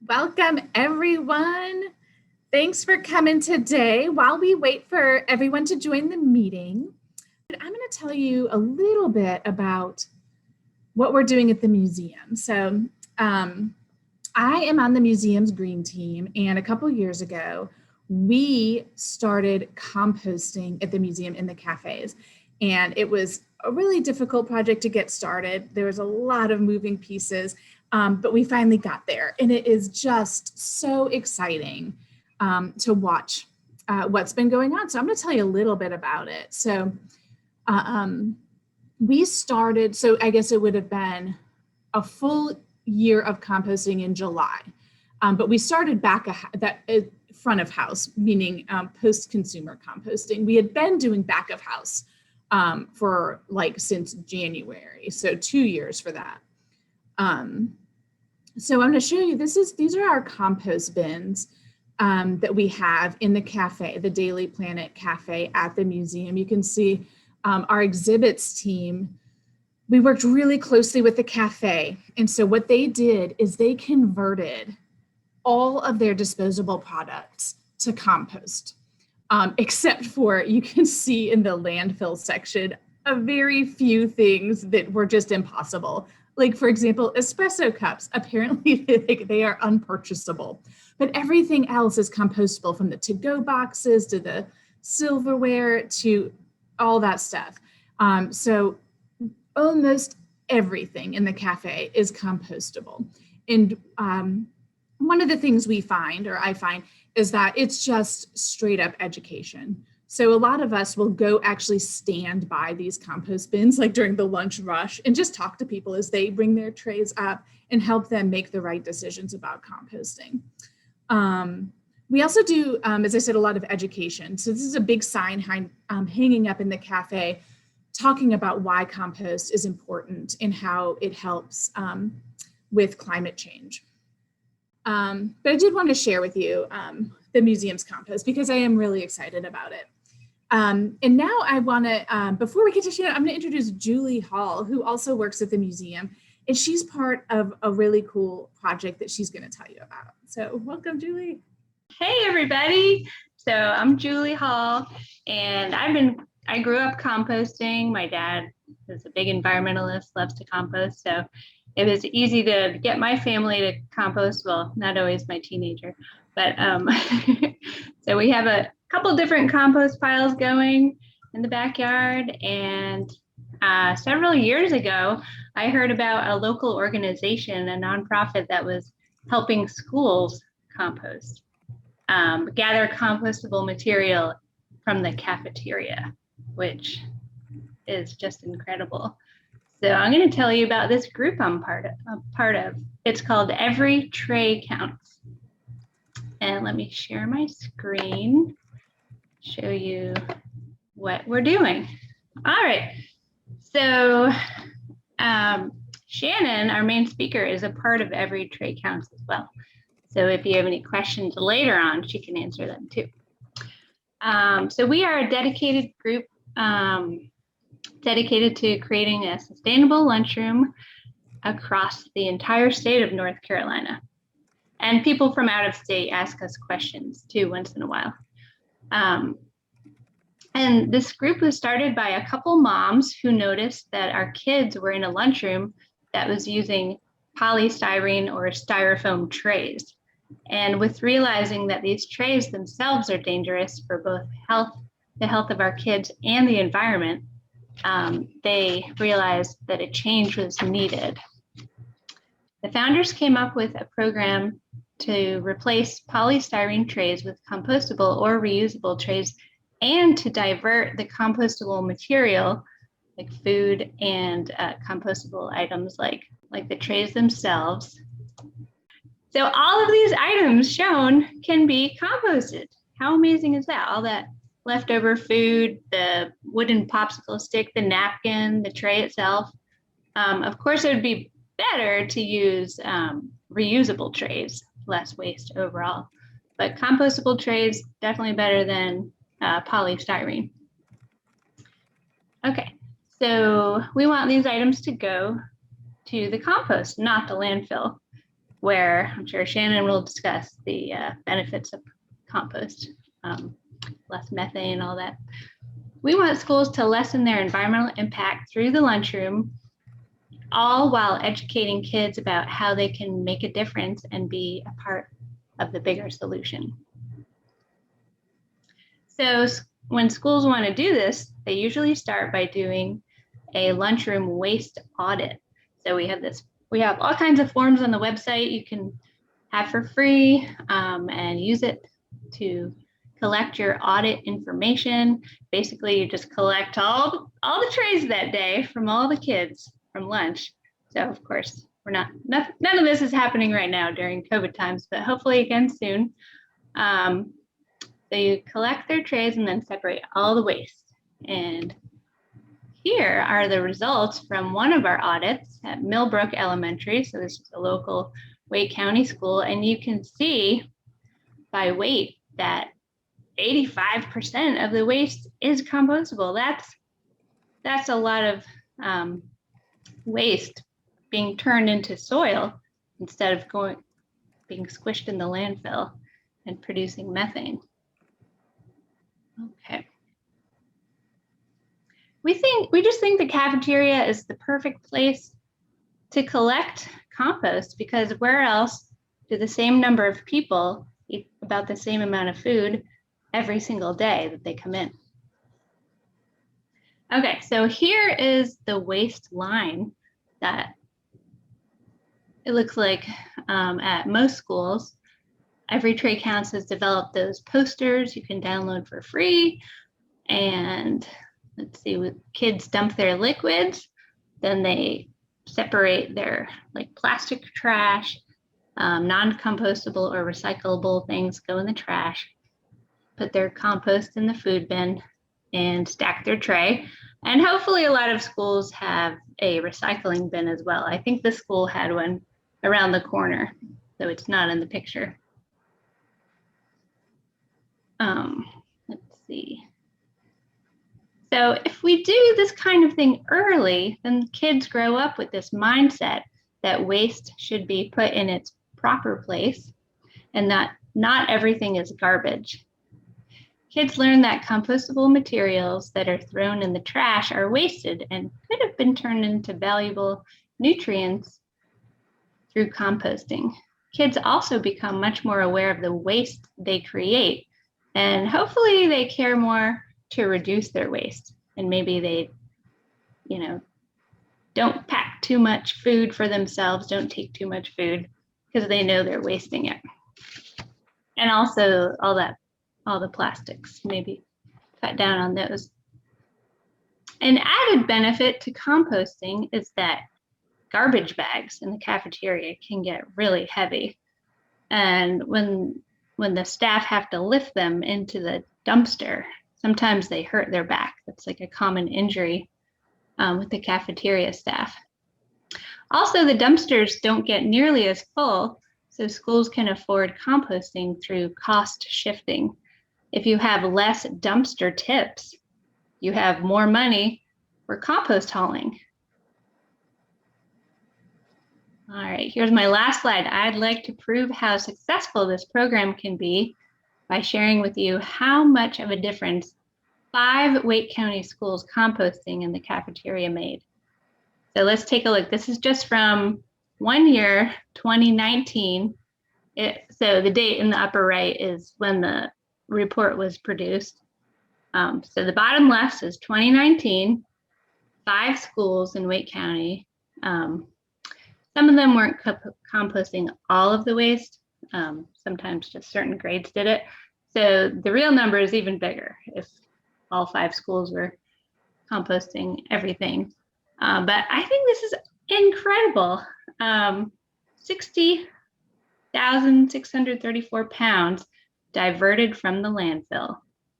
Welcome, everyone. Thanks for coming today. While we wait for everyone to join the meeting, I'm going to tell you a little bit about what we're doing at the museum. I am on the museum's green team, and a couple years ago, we started composting at the museum in the cafes. And it was a really difficult project to get started. There was a lot of moving pieces. But we finally got there, and it is just so exciting to watch what's been going on. So I'm going to tell you a little bit about it. So we started, so I guess it would have been a full year of composting in July, but we started back front of house, meaning post-consumer composting. We had been doing back of house for since January, so 2 years for that. So I'm going to show you, these are our compost bins that we have in the cafe, the Daily Planet Cafe at the museum. You can see our exhibits team, we worked really closely with the cafe. And so what they did is they converted all of their disposable products to compost, except for, you can see in the landfill section, a very few things that were just impossible. Like, for example, espresso cups, apparently they are unpurchasable, but everything else is compostable, from the to-go boxes to the silverware to all that stuff. So almost everything in the cafe is compostable. And one of the things we find, or I find, is that it's just straight up education. So a lot of us will go actually stand by these compost bins, like during the lunch rush, and just talk to people as they bring their trays up and help them make the right decisions about composting. We also do, as I said, a lot of education. So this is a big sign hanging up in the cafe, talking about why compost is important and how it helps with climate change. But I did want to share with you the museum's compost, because I am really excited about it. And now I want to, before we get to Shannon, I'm going to introduce Julie Hall, who also works at the museum, and she's part of a really cool project that she's going to tell you about. So welcome, Julie. Hey, everybody. So I'm Julie Hall, and I grew up composting. My dad is a big environmentalist, loves to compost. So it was easy to get my family to compost. Well, not always my teenager, but so we have a couple different compost piles going in the backyard. And several years ago, I heard about a local organization, a nonprofit that was helping schools compost, gather compostable material from the cafeteria, which is just incredible. So I'm going to tell you about this group I'm part of. It's called Every Tray Counts. And let me share my screen, show you what we're doing. All right. So Shannon, our main speaker, is a part of Every Tray Counts as well. So if you have any questions later on, she can answer them too. So we are a dedicated group dedicated to creating a sustainable lunchroom across the entire state of North Carolina. And people from out of state ask us questions too once in a while. And this group was started by a couple moms who noticed that our kids were in a lunchroom that was using polystyrene or styrofoam trays. And with realizing that these trays themselves are dangerous for both the health of our kids and the environment, they realized that a change was needed. The founders came up with a program to replace polystyrene trays with compostable or reusable trays, and to divert the compostable material, like food and compostable items like the trays themselves. So all of these items shown can be composted. How amazing is that? All that leftover food, the wooden popsicle stick, the napkin, the tray itself. Of course, it would be better to use reusable trays, less waste overall. But compostable trays, definitely better than polystyrene. Okay, so we want these items to go to the compost, not the landfill. where I'm sure Shannon will discuss the benefits of compost, less methane, all that. We want schools to lessen their environmental impact through the lunchroom, all while educating kids about how they can make a difference and be a part of the bigger solution. So when schools want to do this, they usually start by doing a lunchroom waste audit. So we have all kinds of forms on the website you can have for free and use it to collect your audit information. Basically, you just collect all the trays that day from all the kids from lunch. So of course, none of this is happening right now during COVID times, but hopefully again soon. So you collect their trays and then separate all the waste. And here are the results from one of our audits at Millbrook Elementary. So this is a local Wake County school. And you can see by weight that 85% of the waste is compostable. That's a lot of waste being turned into soil instead of being squished in the landfill and producing methane. Okay. We just think the cafeteria is the perfect place to collect compost, because where else do the same number of people eat about the same amount of food every single day that they come in? Okay, so here is the waste line that it looks like at most schools. Every Tray Counts has developed those posters you can download for free. And let's see, with kids dump their liquids, then they separate their plastic trash, non-compostable or recyclable things go in the trash, put their compost in the food bin, and stack their tray. And hopefully a lot of schools have a recycling bin as well. I think the school had one around the corner, so it's not in the picture. Let's see. So if we do this kind of thing early, then kids grow up with this mindset that waste should be put in its proper place and that not everything is garbage. Kids learn that compostable materials that are thrown in the trash are wasted and could have been turned into valuable nutrients through composting. Kids also become much more aware of the waste they create, and hopefully they care more to reduce their waste. And maybe they, don't pack too much food for themselves, don't take too much food because they know they're wasting it. And also all the plastics, maybe cut down on those. An added benefit to composting is that garbage bags in the cafeteria can get really heavy. And when the staff have to lift them into the dumpster, sometimes they hurt their back. That's like a common injury with the cafeteria staff. Also, the dumpsters don't get nearly as full, so schools can afford composting through cost shifting. If you have less dumpster tips, you have more money for compost hauling. All right, here's my last slide. I'd like to prove how successful this program can be by sharing with you how much of a difference 5 Wake County schools composting in the cafeteria made. So let's take a look. This is just from one year, 2019. So the date in the upper right is when the report was produced. So the bottom left is 2019, 5 schools in Wake County. Some of them weren't composting all of the waste. Sometimes just certain grades did it. So the real number is even bigger if all 5 schools were composting everything. But I think this is incredible. 60,634 pounds diverted from the landfill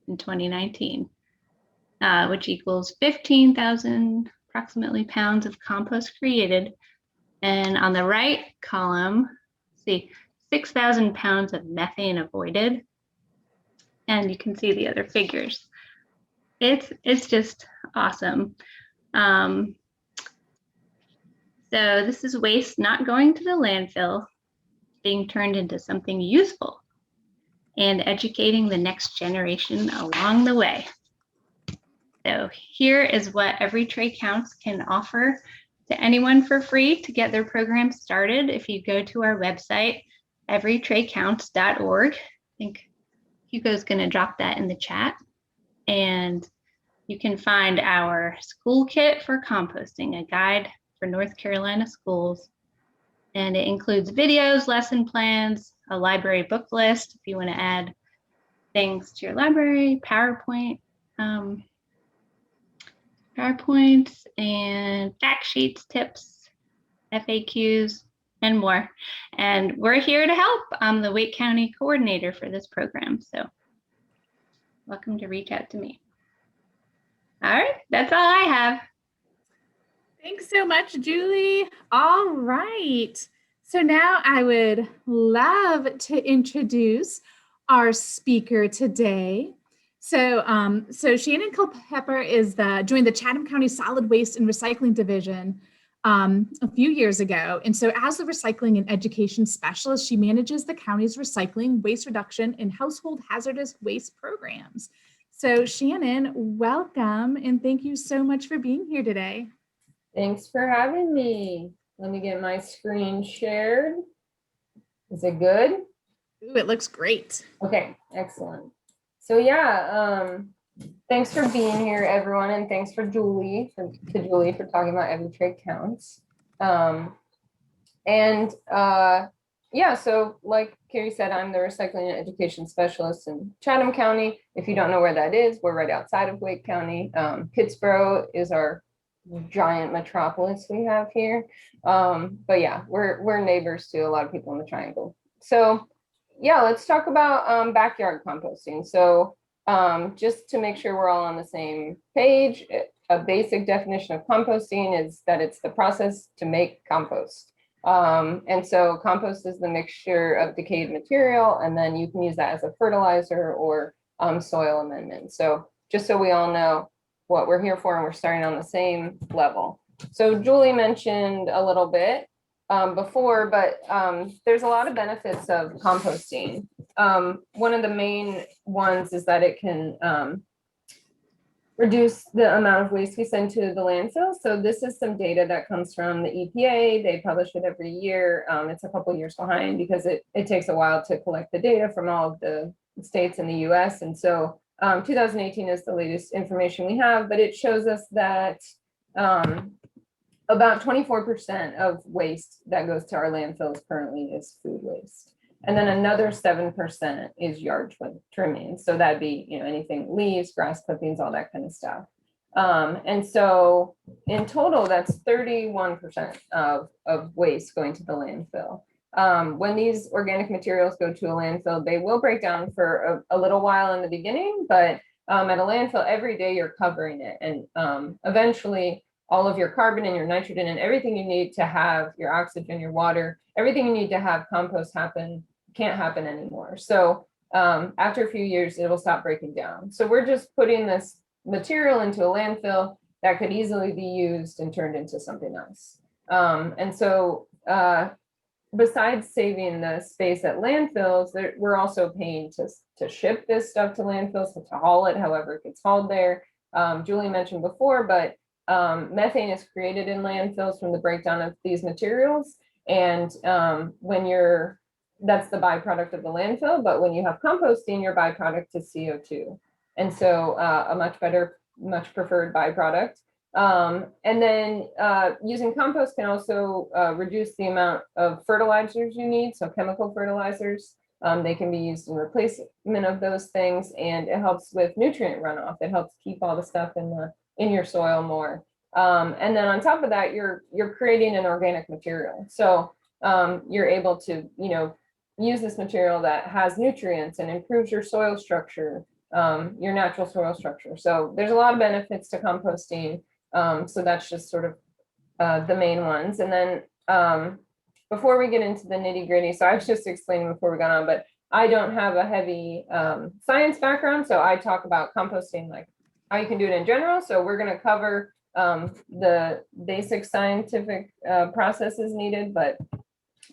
in 2019, which equals 15,000 approximately pounds of compost created. And on the right column, see 6,000 pounds of methane avoided. And you can see the other figures. It's just awesome. So this is waste not going to the landfill. being turned into something useful and educating the next generation along the way. So here is what Every Tray Counts can offer to anyone for free to get their program started. If you go to our website, everytraycounts.org, I think Hugo's going to drop that in the chat. And you can find our school kit for composting, a guide for North Carolina schools. And it includes videos, lesson plans, a library book list if you want to add things to your library, PowerPoints and fact sheets, tips, FAQs, and more. And we're here to help. I'm the Wake County coordinator for this program, so welcome to reach out to me. All right, that's all I have. Thanks so much, Julie. All right. So now I would love to introduce our speaker today. So Shannon Culpepper joined the Chatham County Solid Waste and Recycling Division a few years ago. And so as the recycling and education specialist, she manages the county's recycling, waste reduction, and household hazardous waste programs. So Shannon, welcome, and thank you so much for being here today. Thanks for having me. Let me get my screen shared. Is it good? Ooh, it looks great. Okay, excellent. So yeah, thanks for being here, everyone, and thanks for Julie for talking about Every Tray Counts. Yeah, so like Carrie said, I'm the recycling and education specialist in Chatham County. If you don't know where that is, we're right outside of Wake County. Pittsboro is our giant metropolis we have here. But yeah, we're neighbors to a lot of people in the triangle. So yeah, let's talk about backyard composting. So just to make sure we're all on the same page, a basic definition of composting is that it's the process to make compost. And so compost is the mixture of decayed material, and then you can use that as a fertilizer or soil amendment. So just so we all know what we're here for and we're starting on the same level. So Julie mentioned a little bit before, but there's a lot of benefits of composting. One of the main ones is that it can reduce the amount of waste we send to the landfill. So this is some data that comes from the EPA. They publish it every year. It's a couple of years behind because it takes a while to collect the data from all of the states in the US. And so 2018 is the latest information we have, but it shows us that about 24% of waste that goes to our landfills currently is food waste. And then another 7% is yard trimmings. So that'd be, anything, leaves, grass clippings, all that kind of stuff. And so in total, that's 31% of waste going to the landfill. When these organic materials go to a landfill, they will break down for a little while in the beginning, but at a landfill, every day you're covering it. And eventually all of your carbon and your nitrogen and everything you need to have your oxygen, your water, everything you need to have compost happen can't happen anymore. So after a few years, it will stop breaking down. So we're just putting this material into a landfill that could easily be used and turned into something else. And so besides saving the space at landfills, we're also paying to ship this stuff to landfills, to haul it, however it gets hauled there. Julie mentioned before, but methane is created in landfills from the breakdown of these materials. And that's the byproduct of the landfill, but when you have composting, your byproduct is CO2. And so a much preferred byproduct. And then using compost can also reduce the amount of fertilizers you need, so chemical fertilizers. They can be used in replacement of those things, and it helps with nutrient runoff. It helps keep all the stuff in your soil more. And then on top of that, you're creating an organic material. So you're able to, use this material that has nutrients and improves your soil structure, your natural soil structure. So there's a lot of benefits to composting. So that's just sort of the main ones. And then before we get into the nitty gritty, so I was just explaining before we got on, but I don't have a heavy science background. So I talk about composting, like how you can do it in general. So we're going to cover the basic scientific processes needed, but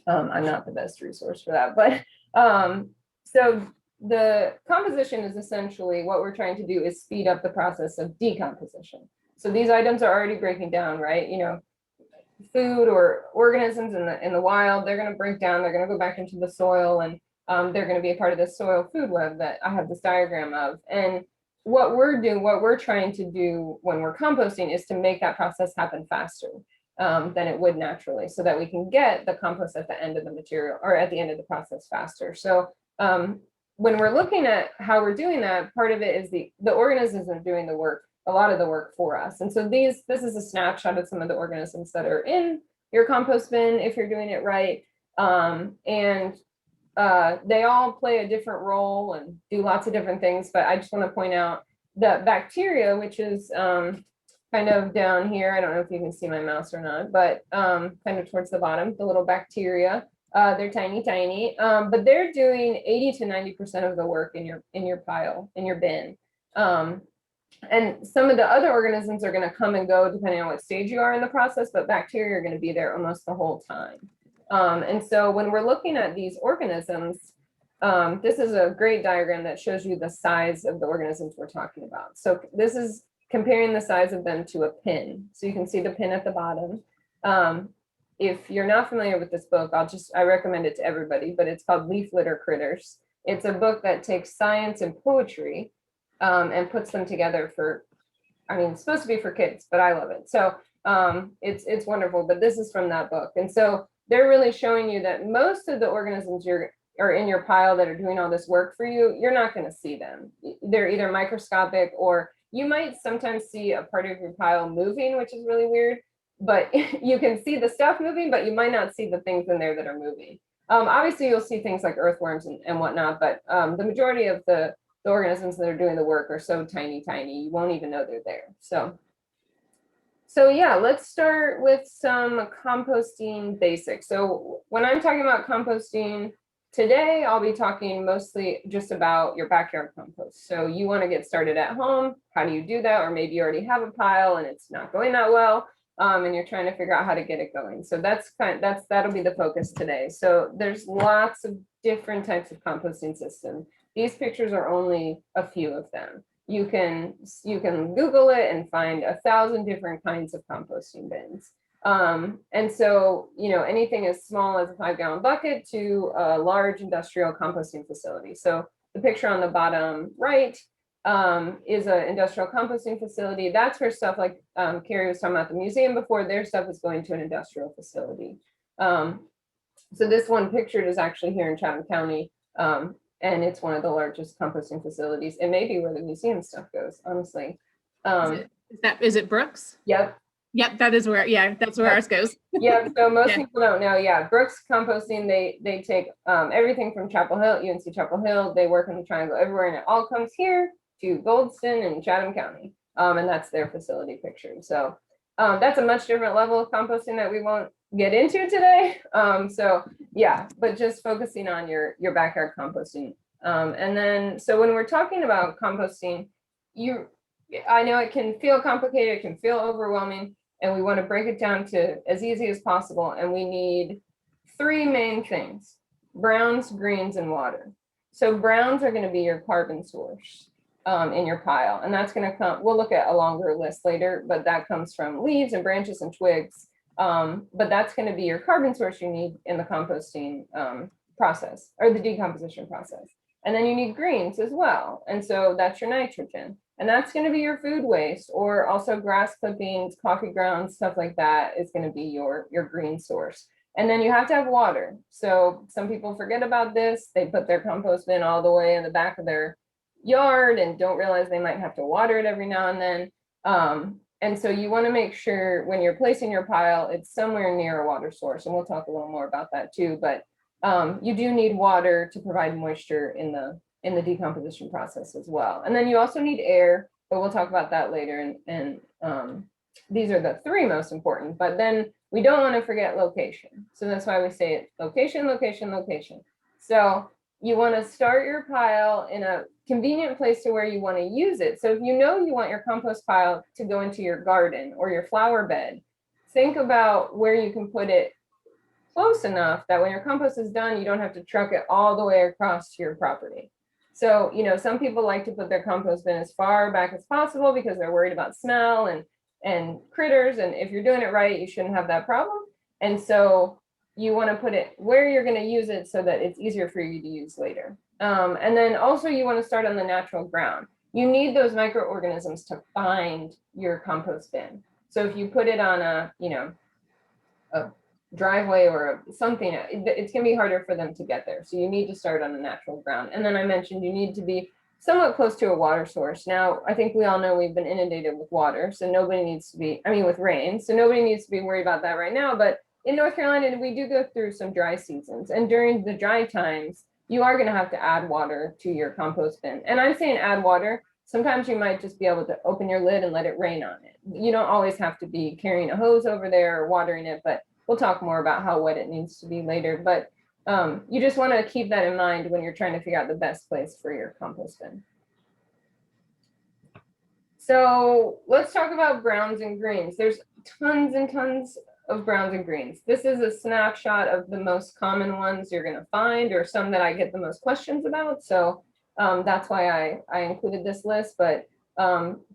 I'm not the best resource for that, but so the composition is essentially what we're trying to do is speed up the process of decomposition. So these items are already breaking down, right? You know, food or organisms in the wild, they're going to break down, they're going to go back into the soil, and they're going to be a part of the soil food web that I have this diagram of. And what we're trying to do when we're composting is to make that process happen faster than it would naturally, so that we can get the compost at the end of the material or at the end of the process faster. So when we're looking at how we're doing that, part of it is the organisms are doing the work, a lot of the work for us. And so this is a snapshot of some of the organisms that are in your compost bin if you're doing it right. And they all play a different role and do lots of different things, but I just want to point out that bacteria, which is kind of down here. I don't know if you can see my mouse or not, but kind of towards the bottom, the little bacteria. They're tiny, but they're doing 80 to 90% of the work in your pile, in your bin. And some of the other organisms are going to come and go depending on what stage you are in the process, but bacteria are going to be there almost the whole time. And so when we're looking at these organisms, this is a great diagram that shows you the size of the organisms we're talking about. So this is comparing the size of them to a pin. So you can see the pin at the bottom. If you're not familiar with this book, I recommend it to everybody, but it's called Leaf Litter Critters. It's a book that takes science and poetry and puts them together it's supposed to be for kids, but I love it. So it's wonderful, but this is from that book. And so they're really showing you that most of the organisms are in your pile that are doing all this work for you, you're not going to see them. They're either microscopic, or you might sometimes see a part of your pile moving, which is really weird, but you can see the stuff moving, but you might not see the things in there that are moving. Obviously, you'll see things like earthworms and whatnot, but the majority of the organisms that are doing the work are so tiny, you won't even know they're there. So yeah, let's start with some composting basics. So when I'm talking about composting today, I'll be talking mostly just about your backyard compost. So you want to get started at home. How do you do that? Or maybe you already have a pile and it's not going that well, and you're trying to figure out how to get it going. So that'll be the focus today. So there's lots of different types of composting systems. These pictures are only a few of them. You can Google it and find 1,000 different kinds of composting bins. And so, anything as small as a 5-gallon bucket to a large industrial composting facility. So the picture on the bottom right is an industrial composting facility. That's where stuff like Carrie was talking about the museum before, their stuff is going to an industrial facility. So this one pictured is actually here in Chatham County. And it's one of the largest composting facilities. It may be where the museum stuff goes, honestly. Is it Brooks? Yep. Yep, that's where ours goes. Yeah, so most people don't know. Yeah, Brooks Composting, they take everything from Chapel Hill, UNC Chapel Hill. They work in the triangle everywhere, and it all comes here to Goldston and Chatham County. And that's their facility picture. So that's a much different level of composting that we won't get into today. So yeah, but just focusing on your backyard composting. And then, so when we're talking about composting, I know it can feel complicated, it can feel overwhelming, and we want to break it down to as easy as possible. And we need 3 main things: browns, greens, and water. So browns are going to be your carbon source in your pile. And that's going to come, we'll look at a longer list later, but that comes from leaves and branches and twigs. But that's going to be your carbon source you need in the composting process, or the decomposition process. And then you need greens as well. And so that's your nitrogen. And that's going to be your food waste, or also grass clippings, coffee grounds, stuff like that is going to be your green source. And then you have to have water. So some people forget about this. They put their compost bin all the way in the back of their yard and don't realize they might have to water it every now and then. And so you want to make sure when you're placing your pile, it's somewhere near a water source. And we'll talk a little more about that too. But you do need water to provide moisture in the decomposition process as well. And then you also need air, but we'll talk about that later. And these are the 3 most important, but then we don't want to forget location. So that's why we say it: location, location, location. So you want to start your pile in a convenient place to where you want to use it. So if you want your compost pile to go into your garden or your flower bed, think about where you can put it close enough that when your compost is done, you don't have to truck it all the way across to your property. So, some people like to put their compost bin as far back as possible because they're worried about smell and critters. And if you're doing it right, you shouldn't have that problem. And so you want to put it where you're going to use it so that it's easier for you to use later. And then also you want to start on the natural ground. You need those microorganisms to find your compost bin. So if you put it on a driveway or something, it's going to be harder for them to get there. So you need to start on the natural ground. And then I mentioned you need to be somewhat close to a water source. Now, I think we all know we've been inundated with water, so nobody needs to be, with rain, so nobody needs to be worried about that right now. But in North Carolina, we do go through some dry seasons. And during the dry times, you are going to have to add water to your compost bin. And I'm saying add water. Sometimes you might just be able to open your lid and let it rain on it. You don't always have to be carrying a hose over there or watering it, but we'll talk more about how wet it needs to be later. But you just want to keep that in mind when you're trying to figure out the best place for your compost bin. So let's talk about browns and greens. There's tons and tons of browns and greens. This is a snapshot of the most common ones you're going to find, or some that I get the most questions about. So that's why I included this list. But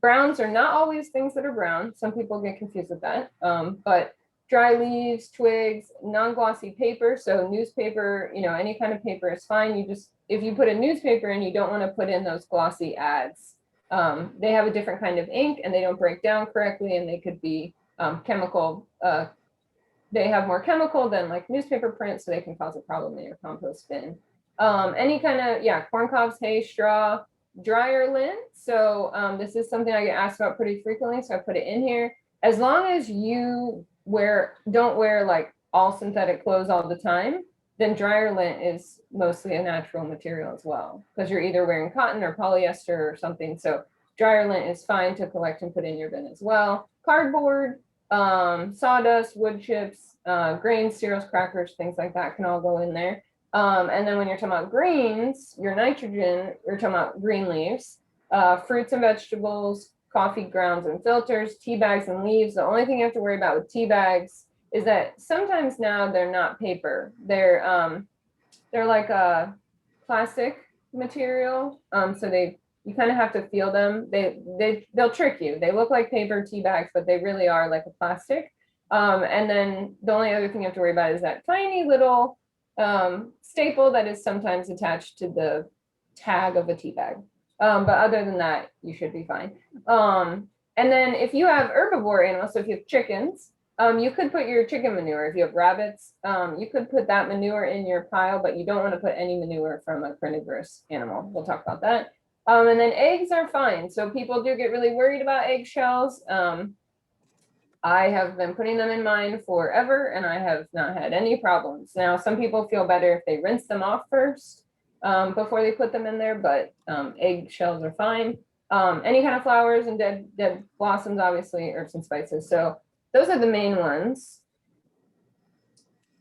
browns are not always things that are brown. Some people get confused with that. But dry leaves, twigs, non-glossy paper. So newspaper, any kind of paper is fine. If you put a newspaper in, you don't want to put in those glossy ads. They have a different kind of ink and they don't break down correctly, and they could be chemical. They have more chemical than like newspaper print, so they can cause a problem in your compost bin. Any kind of, corn cobs, hay, straw, dryer lint. So this is something I get asked about pretty frequently, so I put it in here. As long as you don't wear like all synthetic clothes all the time, then dryer lint is mostly a natural material as well, because you're either wearing cotton or polyester or something. So dryer lint is fine to collect and put in your bin as well. Cardboard, sawdust, wood chips, grains, cereals, crackers, things like that can all go in there. And then when you're talking about greens, your nitrogen, you're talking about green leaves, fruits and vegetables, coffee grounds and filters, tea bags and leaves. The only thing you have to worry about with tea bags is that sometimes now they're not paper. They're like a plastic material. So you kind of have to feel them. They'll trick you. They look like paper tea bags, but they really are like a plastic. And then the only other thing you have to worry about is that tiny little staple that is sometimes attached to the tag of a tea bag. But other than that, you should be fine. And then if you have herbivore animals, so if you have chickens, you could put your chicken manure. If you have rabbits, you could put that manure in your pile, but you don't want to put any manure from a carnivorous animal. We'll talk about that. And then eggs are fine. So people do get really worried about eggshells. I have been putting them in mine forever, and I have not had any problems. Now, some people feel better if they rinse them off first before they put them in there, but eggshells are fine. Any kind of flowers and dead blossoms, obviously, herbs and spices. So those are the main ones.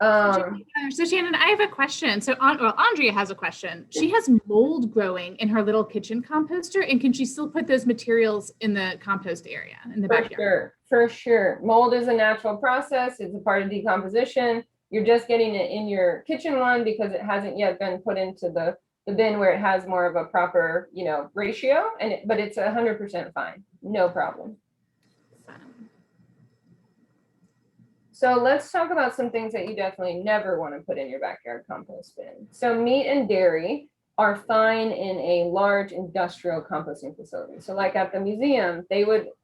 So Shannon, I have a question. So Andrea has a question. She has mold growing in her little kitchen composter, and can she still put those materials in the compost area in the backyard? For sure. Mold is a natural process. It's a part of decomposition. You're just getting it in your kitchen one because it hasn't yet been put into the bin where it has more of a proper, ratio, but it's 100% fine. No problem. So let's talk about some things that you definitely never want to put in your backyard compost bin. So meat and dairy are fine in a large industrial composting facility. So like at the museum,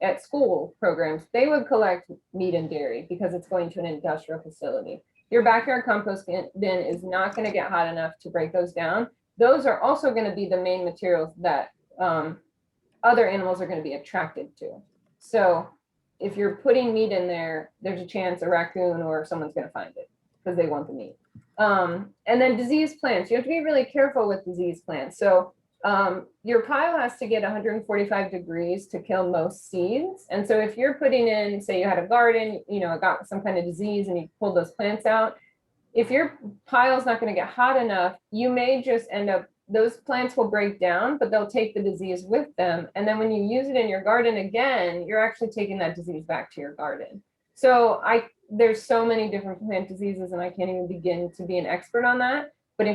at school programs, they would collect meat and dairy because it's going to an industrial facility. Your backyard compost bin is not going to get hot enough to break those down. Those are also going to be the main materials that other animals are going to be attracted to. So if you're putting meat in there, there's a chance a raccoon or someone's going to find it because they want the meat. And then diseased plants. You have to be really careful with diseased plants. So your pile has to get 145 degrees to kill most seeds. And so if you're putting in, say you had a garden, got some kind of disease and you pulled those plants out, if your pile's not going to get hot enough, you may just end up, those plants will break down, but they'll take the disease with them. And then when you use it in your garden again, you're actually taking that disease back to your garden. So there's so many different plant diseases and I can't even begin to be an expert on that. But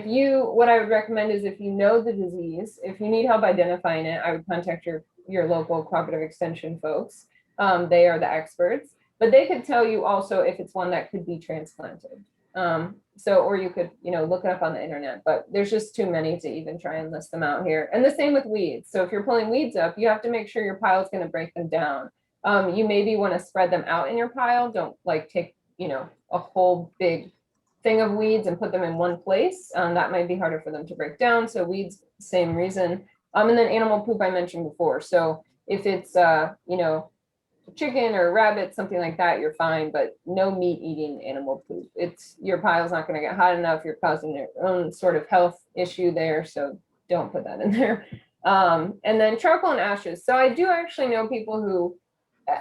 what I would recommend is if you know the disease, if you need help identifying it, I would contact your local cooperative extension folks. They are the experts, but they could tell you also if it's one that could be transplanted. Or you could, look it up on the internet, but there's just too many to even try and list them out here. And the same with weeds. So if you're pulling weeds up, you have to make sure your pile is going to break them down. You maybe want to spread them out in your pile. Don't take, a whole big thing of weeds and put them in one place. That might be harder for them to break down. So weeds, same reason. And then animal poop I mentioned before. So if it's, chicken or rabbit, something like that, you're fine, but no meat eating animal poop. Your pile's not going to get hot enough. You're causing your own sort of health issue there. So don't put that in there. And then charcoal and ashes. So I do actually know people who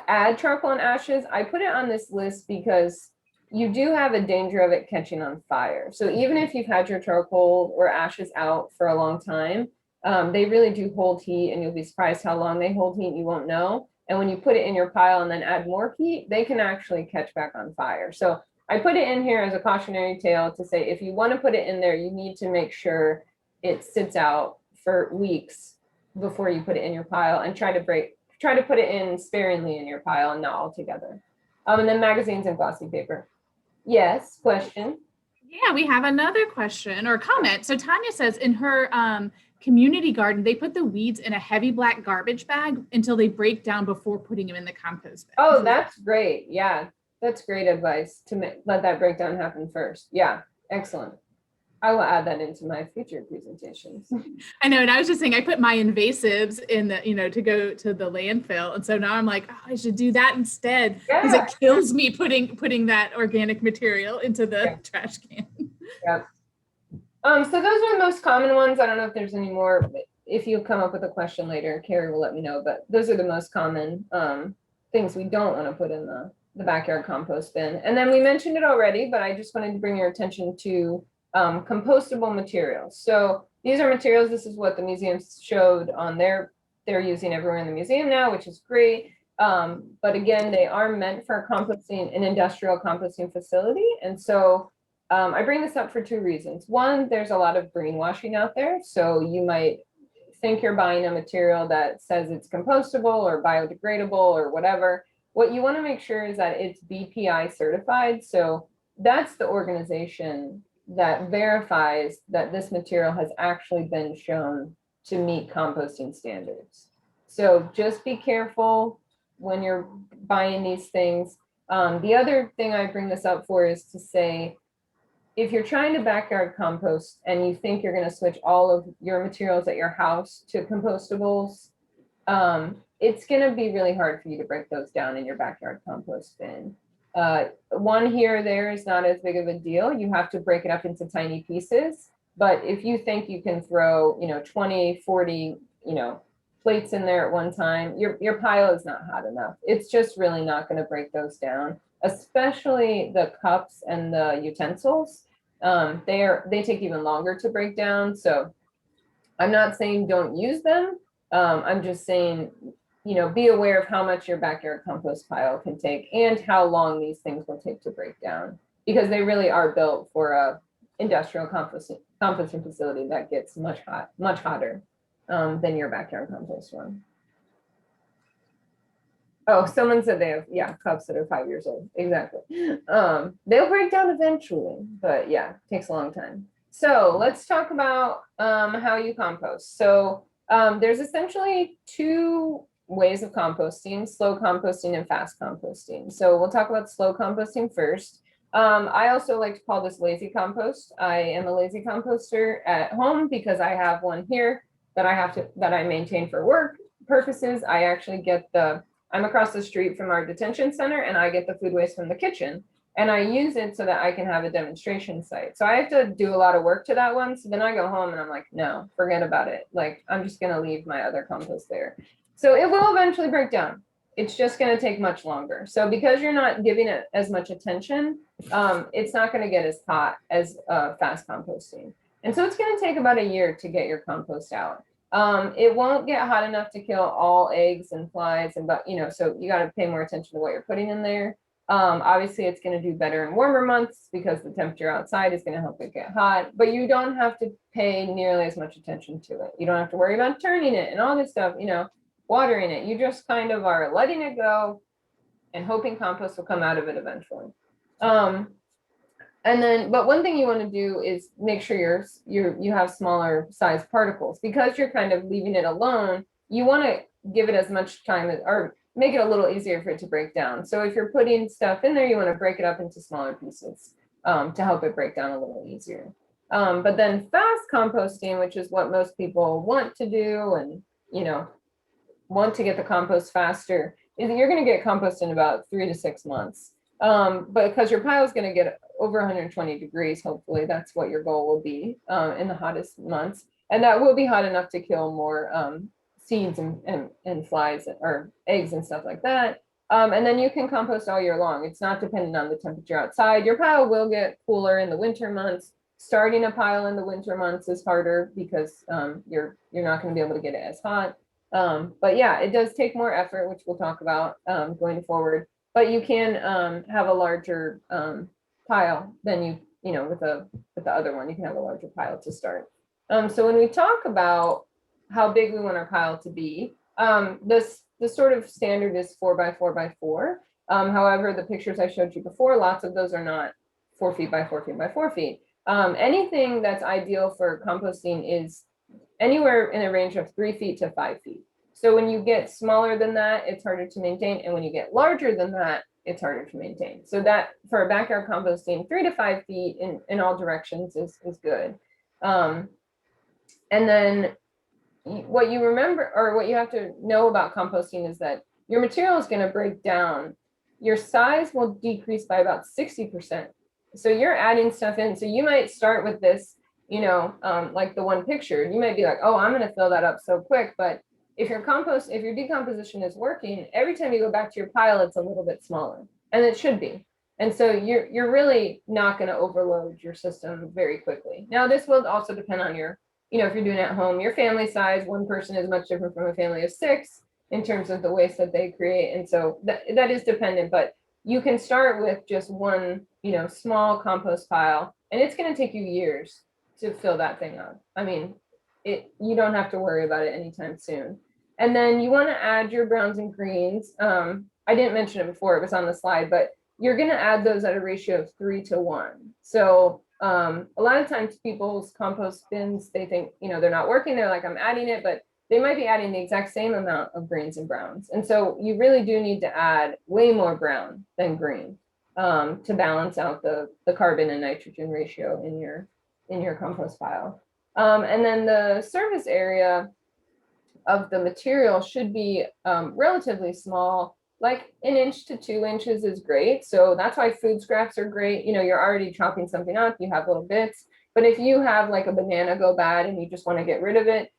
add charcoal and ashes. I put it on this list because you do have a danger of it catching on fire. So even if you've had your charcoal or ashes out for a long time, they really do hold heat, and you'll be surprised how long they hold heat. You won't know. And when you put it in your pile and then add more heat, they can actually catch back on fire. So I put it in here as a cautionary tale to say, if you want to put it in there, you need to make sure it sits out for weeks before you put it in your pile, and try to put it in sparingly in your pile and not all together. And then magazines and glossy paper. Yes, question. Yeah, we have another question or comment. So Tanya says in her community garden, they put the weeds in a heavy black garbage bag until they break down before putting them in the compost bin. Oh, that's great. Yeah, that's great advice to let that breakdown happen first. Yeah, excellent. I will add that into my future presentations. I know, and I was just saying, I put my invasives in the, to go to the landfill, and so now I'm like, oh, I should do that instead because it kills me putting that organic material into the trash can. Yeah. So those are the most common ones. I don't know if there's any more. But if you come up with a question later, Carrie will let me know. But those are the most common things we don't want to put in the backyard compost bin. And then we mentioned it already, but I just wanted to bring your attention to compostable materials. So these are materials. This is what the museum showed on they're using everywhere in the museum now, which is great. But again, they are meant for composting, an industrial composting facility. And so I bring this up for two reasons. One, there's a lot of greenwashing out there. So you might think you're buying a material that says it's compostable or biodegradable or whatever. What you want to make sure is that it's BPI certified. So that's the organization that verifies that this material has actually been shown to meet composting standards. So just be careful when you're buying these things. The other thing I bring this up for is to say, if you're trying to backyard compost and you think you're going to switch all of your materials at your house to compostables, it's going to be really hard for you to break those down in your backyard compost bin. One here or there is not as big of a deal. You have to break it up into tiny pieces. But if you think you can throw, 20, 40, plates in there at one time, your pile is not hot enough. It's just really not going to break those down, especially the cups and the utensils. They take even longer to break down. So I'm not saying don't use them. I'm just saying, be aware of how much your backyard compost pile can take and how long these things will take to break down, because they really are built for a industrial composting facility that gets much hotter than your backyard compost one. Oh, someone said they have cups that are 5 years old. Exactly. They'll break down eventually, but yeah, it takes a long time. So let's talk about how you compost. So there's essentially two ways of composting: slow composting and fast composting. So we'll talk about slow composting first. I also like to call this lazy compost. I am a lazy composter at home because I have one here that I maintain for work purposes. I actually get I'm across the street from our detention center, and I get the food waste from the kitchen, and I use it so that I can have a demonstration site. So I have to do a lot of work to that one. So then I go home and I'm like, no, forget about it. Like, I'm just going to leave my other compost there. So it will eventually break down. It's just going to take much longer. So because you're not giving it as much attention, it's not going to get as hot as fast composting. And so it's going to take about a year to get your compost out. It won't get hot enough to kill all eggs and flies, so you got to pay more attention to what you're putting in there. Obviously, it's going to do better in warmer months because the temperature outside is going to help it get hot, but you don't have to pay nearly as much attention to it. You don't have to worry about turning it and all this stuff, watering it. You just kind of are letting it go and hoping compost will come out of it eventually. But one thing you want to do is make sure you have smaller size particles because you're kind of leaving it alone. You want to give it as much time or make it a little easier for it to break down. So if you're putting stuff in there, you want to break it up into smaller pieces to help it break down a little easier. But then fast composting, which is what most people want to do and, want to get the compost faster, is that you're going to get compost in about 3 to 6 months. But because your pile is going to get over 120 degrees, hopefully that's what your goal will be in the hottest months. And that will be hot enough to kill more seeds and flies or eggs and stuff like that. And then you can compost all year long. It's not dependent on the temperature outside. Your pile will get cooler in the winter months. Starting a pile in the winter months is harder because you're not going to be able to get it as hot. But yeah, it does take more effort, which we'll talk about going forward. But you can have a larger pile than with the other one. You can have a larger pile to start. So when we talk about how big we want our pile to be, the sort of standard is 4 by 4 by 4. However, the pictures I showed you before, lots of those are not 4 feet by 4 feet by 4 feet. Anything that's ideal for composting is anywhere in a range of 3 feet to 5 feet. So when you get smaller than that, it's harder to maintain. And when you get larger than that, it's harder to maintain. So that for a backyard composting, 3 to 5 feet in all directions is good. And then what you remember or what you have to know about composting is that your material is going to break down. Your size will decrease by about 60%. So you're adding stuff in. So you might start with this, like the one picture, you might be like, oh, I'm going to fill that up so quick. But if your decomposition is working, every time you go back to your pile, it's a little bit smaller, and it should be. And so you're really not going to overload your system very quickly. Now, this will also depend on your, if you're doing it at home, your family size. One person is much different from a family of 6 in terms of the waste that they create. And so that is dependent, but you can start with just one, small compost pile, and it's going to take you years to fill that thing up. I mean, you don't have to worry about it anytime soon. And then you want to add your browns and greens. I didn't mention it before, it was on the slide, but you're going to add those at a ratio of 3 to 1. So a lot of times people's compost bins, they think, they're not working. They're like, I'm adding it, but they might be adding the exact same amount of greens and browns. And so you really do need to add way more brown than green to balance out the carbon and nitrogen ratio in your compost pile. And then the surface area of the material should be relatively small, like 1 inch to 2 inches is great. So that's why food scraps are great. You're already chopping something up, you have little bits. But if you have like a banana go bad and you just want to get rid of it,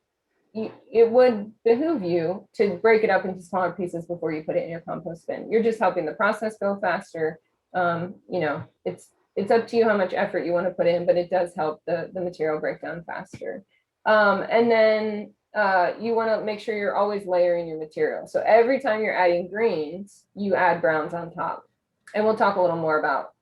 it would behoove you to break it up into smaller pieces before you put it in your compost bin. You're just helping the process go faster. It's up to you how much effort you want to put in, but it does help the material break down faster. And then you want to make sure you're always layering your material. So every time you're adding greens, you add browns on top. And we'll talk a little more about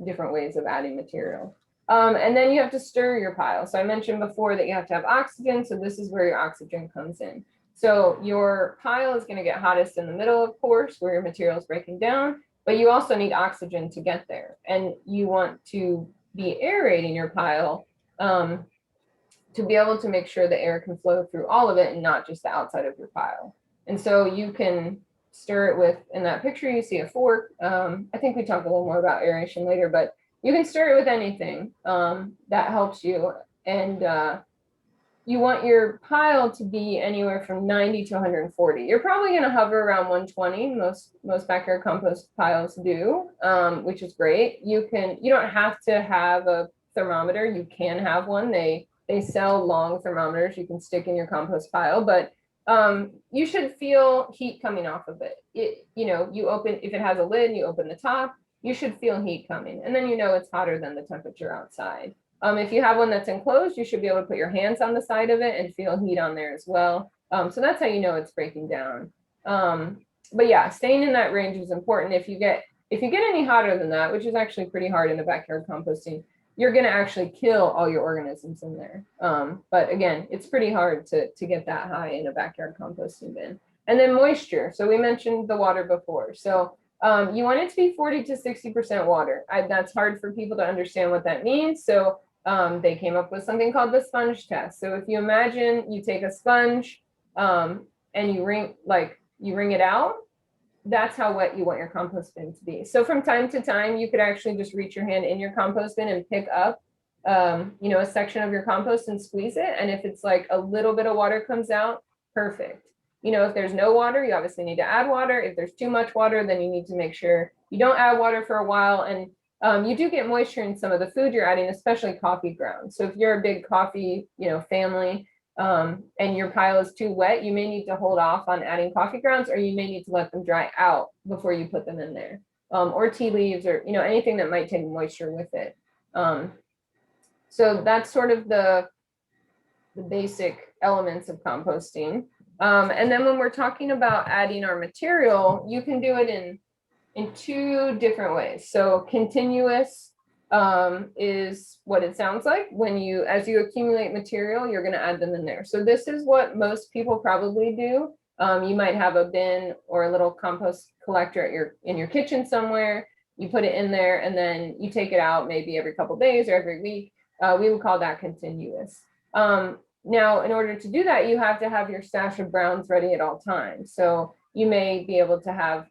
different ways of adding material. And then you have to stir your pile. So I mentioned before that you have to have oxygen. So this is where your oxygen comes in. So your pile is going to get hottest in the middle, of course, where your material is breaking down, but you also need oxygen to get there. And you want to be aerating your pile to be able to make sure the air can flow through all of it and not just the outside of your pile. And so you can stir it with, in that picture, you see a fork. I think we talk a little more about aeration later, but you can stir it with anything that helps you. And you want your pile to be anywhere from 90 to 140. You're probably going to hover around 120. Most backyard compost piles do, which is great. You don't have to have a thermometer. You can have one. They sell long thermometers you can stick in your compost pile, but you should feel heat coming off of it. You open, if it has a lid, you open the top, you should feel heat coming, and then it's hotter than the temperature outside. If you have one that's enclosed, you should be able to put your hands on the side of it and feel heat on there as well. So that's how it's breaking down. But yeah, staying in that range is important. If you get If you get any hotter than that, which is actually pretty hard in a backyard composting, you're going to actually kill all your organisms in there. But again, it's pretty hard to get that high in a backyard composting bin. And then moisture. So we mentioned the water before. So you want it to be 40 to 60% water. That's hard for people to understand what that means. So they came up with something called the sponge test. So if you imagine you take a sponge and you wring it out, that's how wet you want your compost bin to be. So from time to time, you could actually just reach your hand in your compost bin and pick up, a section of your compost and squeeze it. And if it's like a little bit of water comes out, perfect. If there's no water, you obviously need to add water. If there's too much water, then you need to make sure you don't add water for a while. And you do get moisture in some of the food you're adding, especially coffee grounds. So if you're a big coffee, family, and your pile is too wet, you may need to hold off on adding coffee grounds, or you may need to let them dry out before you put them in there, or tea leaves, or anything that might take moisture with it. So that's sort of the basic elements of composting. And then when we're talking about adding our material, you can do it in two different ways. So continuous is what it sounds like. As you accumulate material, you're going to add them in there. So this is what most people probably do. You might have a bin or a little compost collector in your kitchen somewhere. You put it in there and then you take it out maybe every couple of days or every week. We would call that continuous. Now, in order to do that, you have to have your stash of browns ready at all times. So you may be able to have,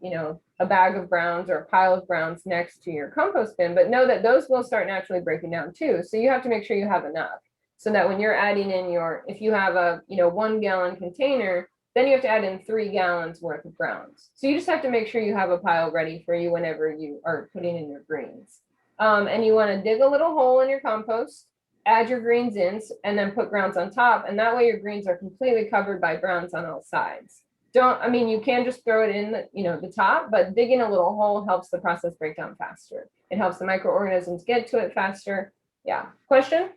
a bag of browns or a pile of browns next to your compost bin, but know that those will start naturally breaking down too. So you have to make sure you have enough so that when you're adding in if you have a, 1 gallon container, then you have to add in 3 gallons worth of browns. So you just have to make sure you have a pile ready for you whenever you are putting in your greens. And you want to dig a little hole in your compost, add your greens in, and then put browns on top. And that way your greens are completely covered by browns on all sides. You can just throw it in the top, but digging a little hole helps the process break down faster. It helps the microorganisms get to it faster. Yeah. Question?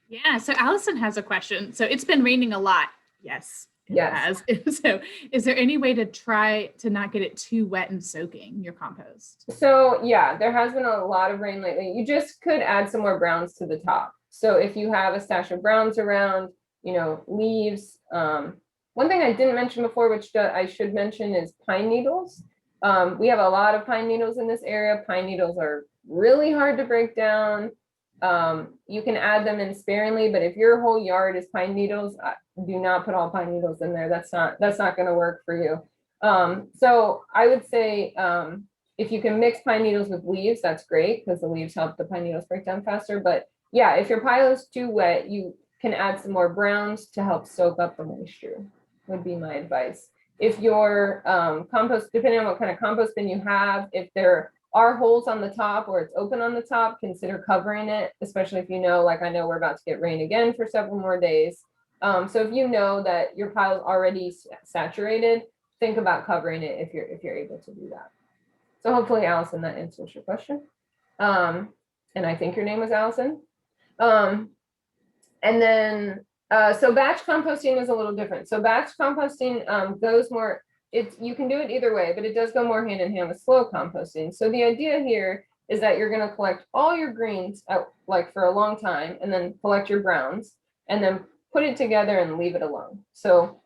Yeah. So Allison has a question. So it's been raining a lot. Yes. Yes. So is there any way to try to not get it too wet and soaking your compost? So yeah, there has been a lot of rain lately. You just could add some more browns to the top. So if you have a stash of browns around, leaves, one thing I didn't mention before, which I should mention, is pine needles. We have a lot of pine needles in this area. Pine needles are really hard to break down. You can add them in sparingly, but if your whole yard is pine needles, do not put all pine needles in there. That's not going to work for you. So I would say if you can mix pine needles with leaves, that's great because the leaves help the pine needles break down faster. But yeah, if your pile is too wet, you can add some more browns to help soak up the moisture, would be my advice. If your compost, depending on what kind of compost bin you have, if there are holes on the top or it's open on the top, consider covering it, especially if like I know we're about to get rain again for several more days. So if you know that your pile is already saturated, think about covering it if you're able to do that. So hopefully, Allison, that answers your question. And I think your name was Allison. And then, so batch composting is a little different. So batch composting goes more, you can do it either way, but it does go more hand in hand with slow composting. So the idea here is that you're going to collect all your greens for a long time and then collect your browns and then put it together and leave it alone. So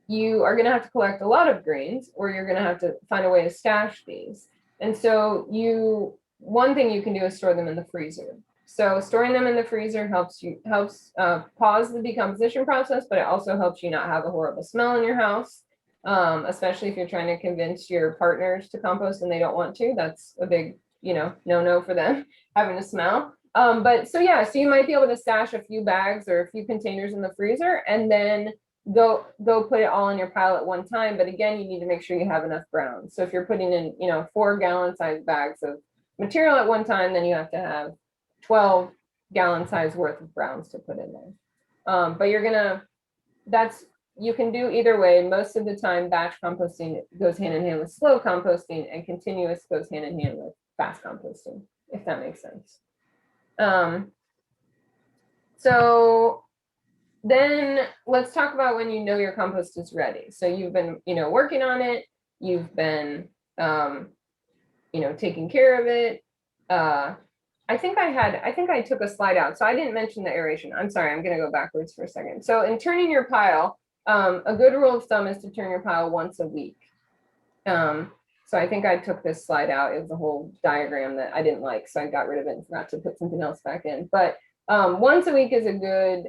you are going to have to collect a lot of greens, or you're going to have to find a way to stash these. And so one thing you can do is store them in the freezer. So storing them in the freezer helps pause the decomposition process, but it also helps you not have a horrible smell in your house, especially if you're trying to convince your partners to compost and they don't want to. That's a big, no for them having a smell. So you might be able to stash a few bags or a few containers in the freezer and then go put it all in your pile at one time. But again, you need to make sure you have enough browns. So if you're putting in, 4 gallon size bags of material at one time, then you have to have 12 gallon size worth of browns to put in there. But you can do either way. Most of the time, batch composting goes hand in hand with slow composting, and continuous goes hand in hand with fast composting, if that makes sense. So then let's talk about when your compost is ready. So you've been, working on it. You've been taking care of it. I think I took a slide out. So I didn't mention the aeration. I'm sorry, I'm gonna go backwards for a second. So in turning your pile, a good rule of thumb is to turn your pile once a week. So I think I took this slide out. It was a whole diagram that I didn't like, so I got rid of it and forgot to put something else back in. But once a week is a good,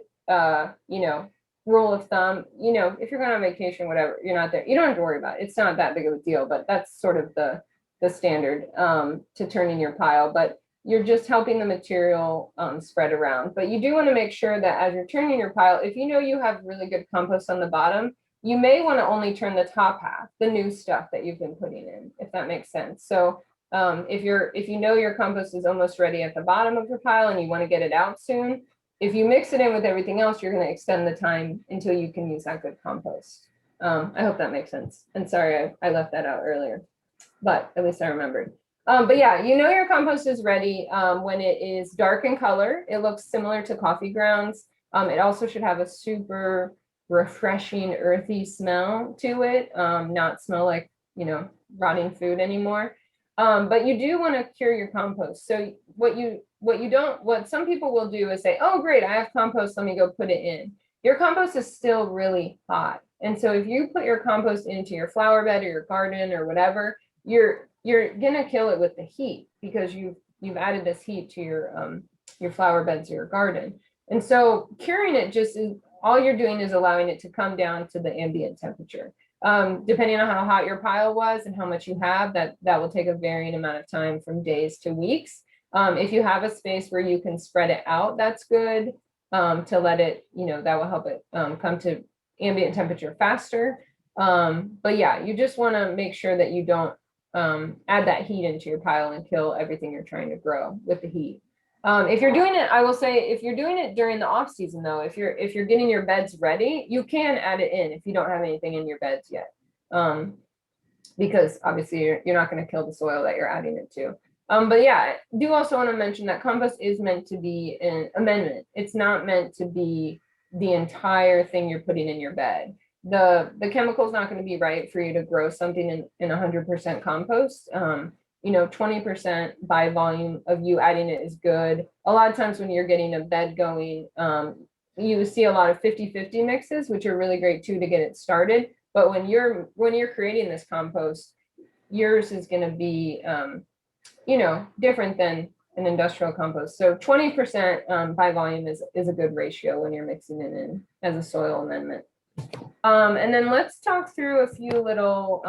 rule of thumb. If you're going on vacation, whatever, you're not there, you don't have to worry about it. It's not that big of a deal, but that's sort of the standard to turn in your pile. But you're just helping the material spread around. But you do want to make sure that as you're turning your pile, if you have really good compost on the bottom, you may want to only turn the top half, the new stuff that you've been putting in, if that makes sense. So if your compost is almost ready at the bottom of your pile and you want to get it out soon, if you mix it in with everything else, you're going to extend the time until you can use that good compost. I hope that makes sense. And sorry, I left that out earlier, but at least I remembered. But yeah, your compost is ready when it is dark in color. It looks similar to coffee grounds. It also should have a super refreshing, earthy smell to it, not smell like, rotting food anymore. But you do want to cure your compost. So what some people will do is say, oh, great, I have compost, let me go put it in. Your compost is still really hot. And so if you put your compost into your flower bed or your garden or whatever, you're gonna kill it with the heat because you've added this heat to your flower beds or your garden. And so curing it just is, all you're doing is allowing it to come down to the ambient temperature. Depending on how hot your pile was and how much you have, that will take a varying amount of time from days to weeks. If you have a space where you can spread it out, that's good to let it, that will help it come to ambient temperature faster. But yeah, you just want to make sure that you don't add that heat into your pile and kill everything you're trying to grow with the heat. If you're doing it, I will say, if you're doing it during the off season though, if you're getting your beds ready, you can add it in if you don't have anything in your beds yet. Because obviously you're not going to kill the soil that you're adding it to. But yeah, I do also want to mention that compost is meant to be an amendment. It's not meant to be the entire thing you're putting in your bed. The chemical is not going to be right for you to grow something in 100% compost. 20% by volume of you adding it is good. A lot of times when you're getting a bed going, you see a lot of 50-50 mixes, which are really great too to get it started. But when you're creating this compost, yours is going to be, different than an industrial compost. So 20% by volume is a good ratio when you're mixing it in as a soil amendment. And then let's talk through a few little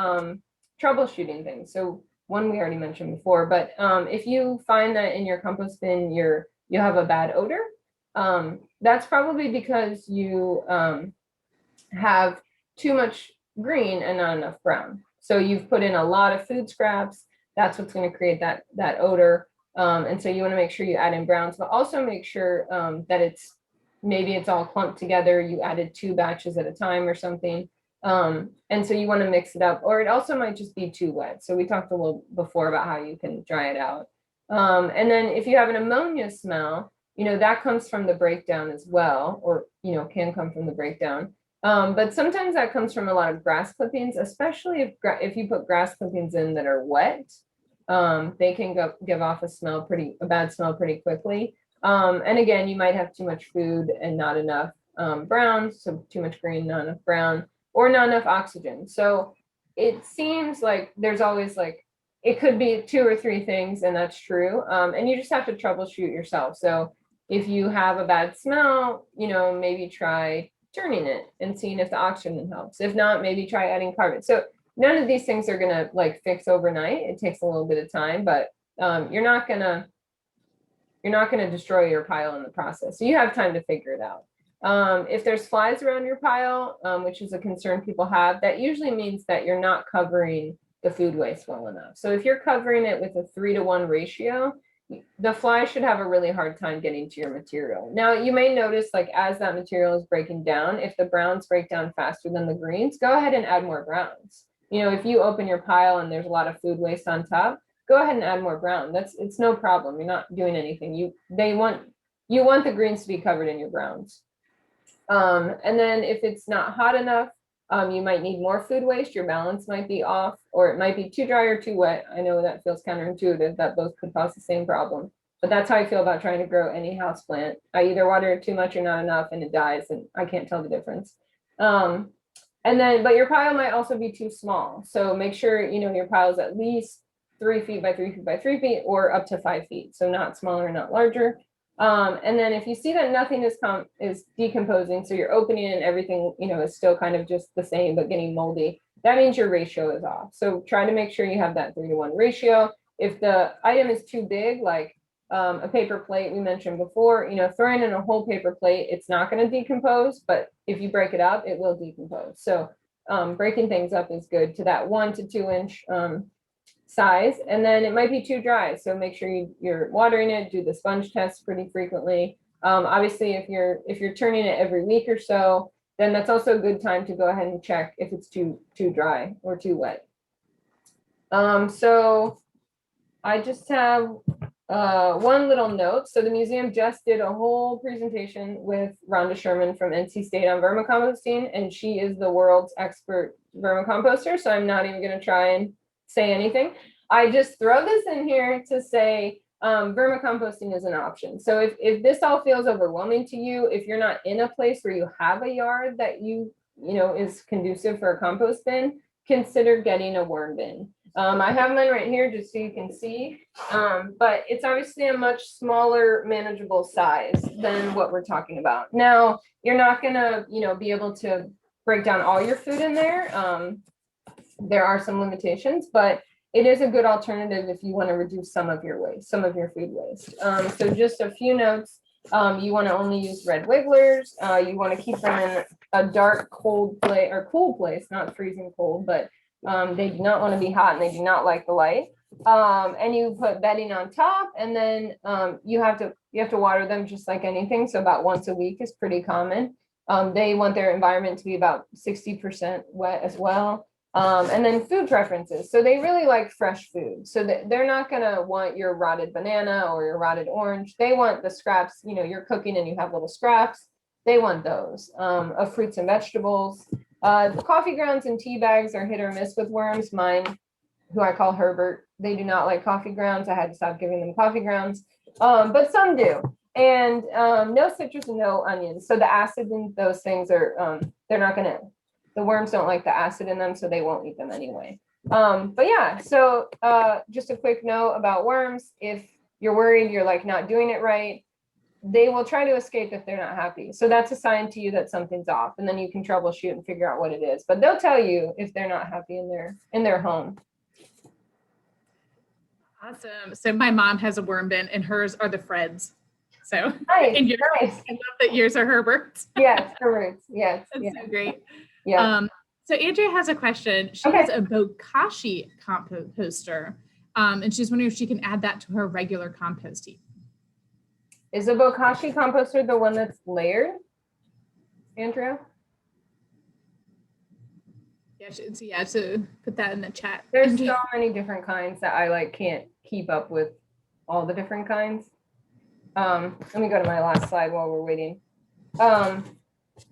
troubleshooting things. So one we already mentioned before, but if you find that in your compost bin you have a bad odor, that's probably because you have too much green and not enough brown. So you've put in a lot of food scraps. That's what's going to create that odor. And so you want to make sure you add in browns, but also make sure that maybe it's all clumped together. You added 2 batches at a time or something. And so you want to mix it up, or it also might just be too wet. So we talked a little before about how you can dry it out. And then if you have an ammonia smell, that comes from the breakdown as well, or, can come from the breakdown. But sometimes that comes from a lot of grass clippings, especially if you put grass clippings in that are wet, they can give off a bad smell pretty quickly. And again, you might have too much food and not enough brown, so too much green, not enough brown, or not enough oxygen. So it seems like there's always it could be 2 or 3 things, and that's true. And you just have to troubleshoot yourself. So if you have a bad smell, maybe try turning it and seeing if the oxygen helps. If not, maybe try adding carbon. So none of these things are gonna fix overnight. It takes a little bit of time, but you're not gonna destroy your pile in the process. So you have time to figure it out. If there's flies around your pile, which is a concern people have, that usually means that you're not covering the food waste well enough. So if you're covering it with a 3-to-1 ratio, the fly should have a really hard time getting to your material. Now, you may notice as that material is breaking down, if the browns break down faster than the greens, go ahead and add more browns. If you open your pile and there's a lot of food waste on top, go ahead and add more brown. It's no problem. You're not doing anything. You want the greens to be covered in your browns. And then if it's not hot enough, You might need more food waste, your balance might be off, or it might be too dry or too wet. I know that feels counterintuitive, that both could cause the same problem. But that's how I feel about trying to grow any house plant. I either water it too much or not enough and it dies, and I can't tell the difference. But your pile might also be too small. So make sure, your pile is at least 3 feet by 3 feet by 3 feet or up to 5 feet. So not smaller, not larger. And then if you see that nothing is decomposing, so you're opening and everything, is still kind of just the same, but getting moldy, that means your ratio is off. So try to make sure you have that 3-to-1 ratio. If the item is too big, like a paper plate we mentioned before, throwing in a whole paper plate, it's not going to decompose, but if you break it up, it will decompose. So breaking things up is good to that 1 to 2 inch size. And then it might be too dry, so make sure you're watering it. Do the sponge test pretty frequently. Obviously, if you're turning it every week or so, then that's also a good time to go ahead and check if it's too dry or too wet. So I just have one little note. So the museum just did a whole presentation with Rhonda Sherman from NC State on vermicomposting, and she is the world's expert vermicomposter. So I'm not even going to try and say anything. I just throw this in here to say vermicomposting is an option. So if this all feels overwhelming to you, if you're not in a place where you have a yard that is conducive for a compost bin, consider getting a worm bin. I have mine right here just so you can see, but it's obviously a much smaller, manageable size than what we're talking about. Now, you're not gonna, be able to break down all your food in there. There are some limitations, but it is a good alternative if you want to reduce some of your waste, some of your food waste. So just a few notes. You want to only use red wigglers. You want to keep them in a dark, cold place or cool place, not freezing cold, but they do not want to be hot and they do not like the light. And you put bedding on top, and then you have to water them just like anything. So about once a week is pretty common. They want their environment to be about 60% wet as well. And then food preferences. So they really like fresh food. So they're not going to want your rotted banana or your rotted orange. They want the scraps, you're cooking and you have little scraps. They want those of fruits and vegetables. The coffee grounds and tea bags are hit or miss with worms. Mine, who I call Herbert, they do not like coffee grounds. I had to stop giving them coffee grounds, but some do. And no citrus and no onions. So the acid in those things are, they're not going to, the worms don't like the acid in them, so they won't eat them anyway. But yeah, so just a quick note about worms. If you're worried you're like not doing it right, they will try to escape if they're not happy. So that's a sign to you that something's off, and then you can troubleshoot and figure out what it is. But they'll tell you if they're not happy in their home. Awesome. So my mom has a worm bin, and hers are the Freds. So nice, and yours, nice. I love that yours are Herbert's. Yes, Herbert's. Yes. That's yeah. so great. Yeah. So Andrea has a question. She has a bokashi composter, and she's wondering if she can add that to her regular compost heap. Is a bokashi composter the one that's layered, Andrea? Yeah, so put that in the chat. There's so many different kinds that I can't keep up with all the different kinds. Let me go to my last slide while we're waiting.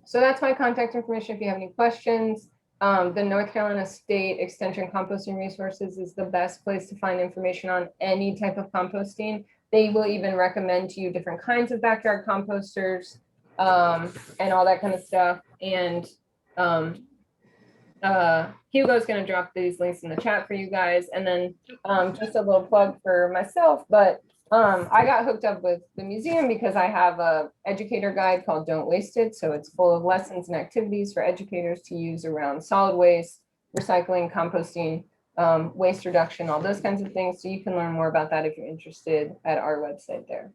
So that's my contact information if you have any questions. The North Carolina State Extension Composting Resources is the best place to find information on any type of composting. They will even recommend to you different kinds of backyard composters and all that kind of stuff. And Hugo's going to drop these links in the chat for you guys. And then just a little plug for myself, but I got hooked up with the museum because I have a educator guide called Don't Waste It. So it's full of lessons and activities for educators to use around solid waste, recycling, composting, waste reduction, all those kinds of things. So you can learn more about that if you're interested at our website there.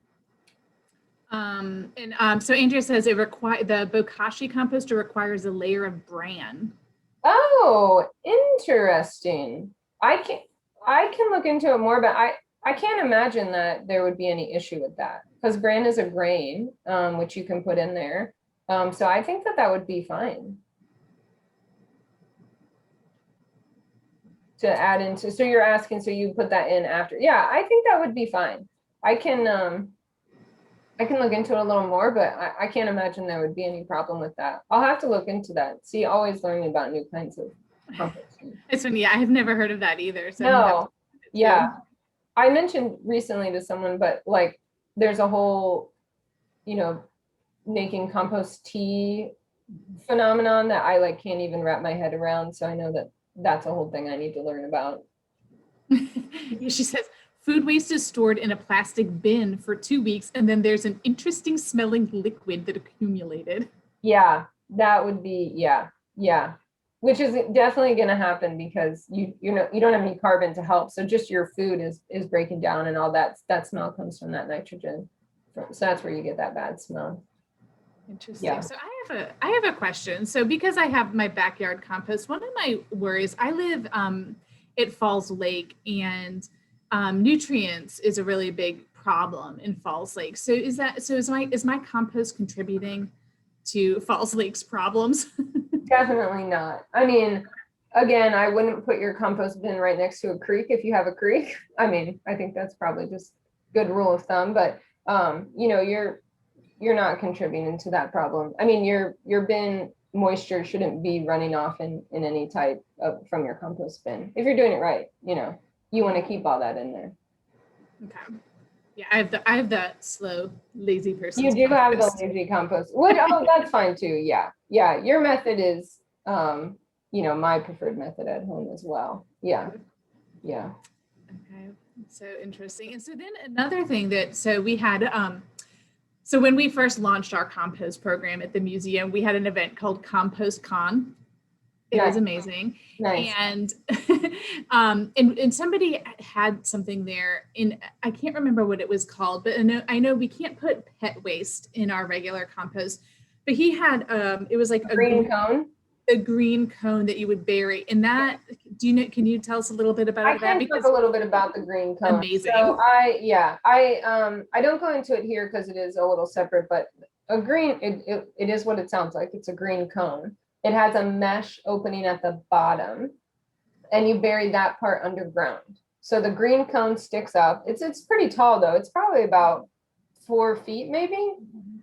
So Andrea says the bokashi composter requires a layer of bran. Oh, interesting. I can look into it more, but I can't imagine that there would be any issue with that because bran is a grain, which you can put in there. So I think that would be fine to add into. So you're asking, so you put that in after? Yeah, I think that would be fine. I can I can look into it a little more, but I can't imagine there would be any problem with that. I'll have to look into that. See, always learning about new kinds of composting. It's funny. Yeah, I've never heard of that either. So No, yeah. I mentioned recently to someone, but like there's a whole, you know, making compost tea phenomenon that I like can't even wrap my head around. So I know that that's a whole thing I need to learn about. She says, food waste is stored in a plastic bin for 2 weeks, and then there's an interesting smelling liquid that accumulated. Yeah, that would be, yeah. Which is definitely going to happen because you don't have any carbon to help. So just your food is breaking down, and all that smell comes from that nitrogen. So that's where you get that bad smell. Interesting. Yeah. So I have a question. So because I have my backyard compost, one of my worries, I live at Falls Lake, and nutrients is a really big problem in Falls Lake. So is my compost contributing to Falls Lake's problems? Definitely not. I mean, again, I wouldn't put your compost bin right next to a creek if you have a creek. I mean, I think that's probably just good rule of thumb, but you're not contributing to that problem. I mean, your bin moisture shouldn't be running off in any type of from your compost bin. If you're doing it right, you want to keep all that in there. Okay. Yeah, I have the slow, lazy person. You do have the lazy compost. Oh, that's fine too. Yeah. Your method is, my preferred method at home as well. Yeah. Okay. So interesting. And so then another thing we had, so when we first launched our compost program at the museum, we had an event called Compost Con. It was amazing. Nice. And and somebody had something there I can't remember what it was called, but I know we can't put pet waste in our regular compost, but he had it was like a green cone. A green cone that you would bury. And that, can you tell us a little bit about that? I can talk a little bit about the green cone. Amazing. So I don't go into it here because it is a little separate, but a green, it is what it sounds like. It's a green cone. It has a mesh opening at the bottom, and you bury that part underground. So the green cone sticks up. It's pretty tall though. It's probably about 4 feet maybe.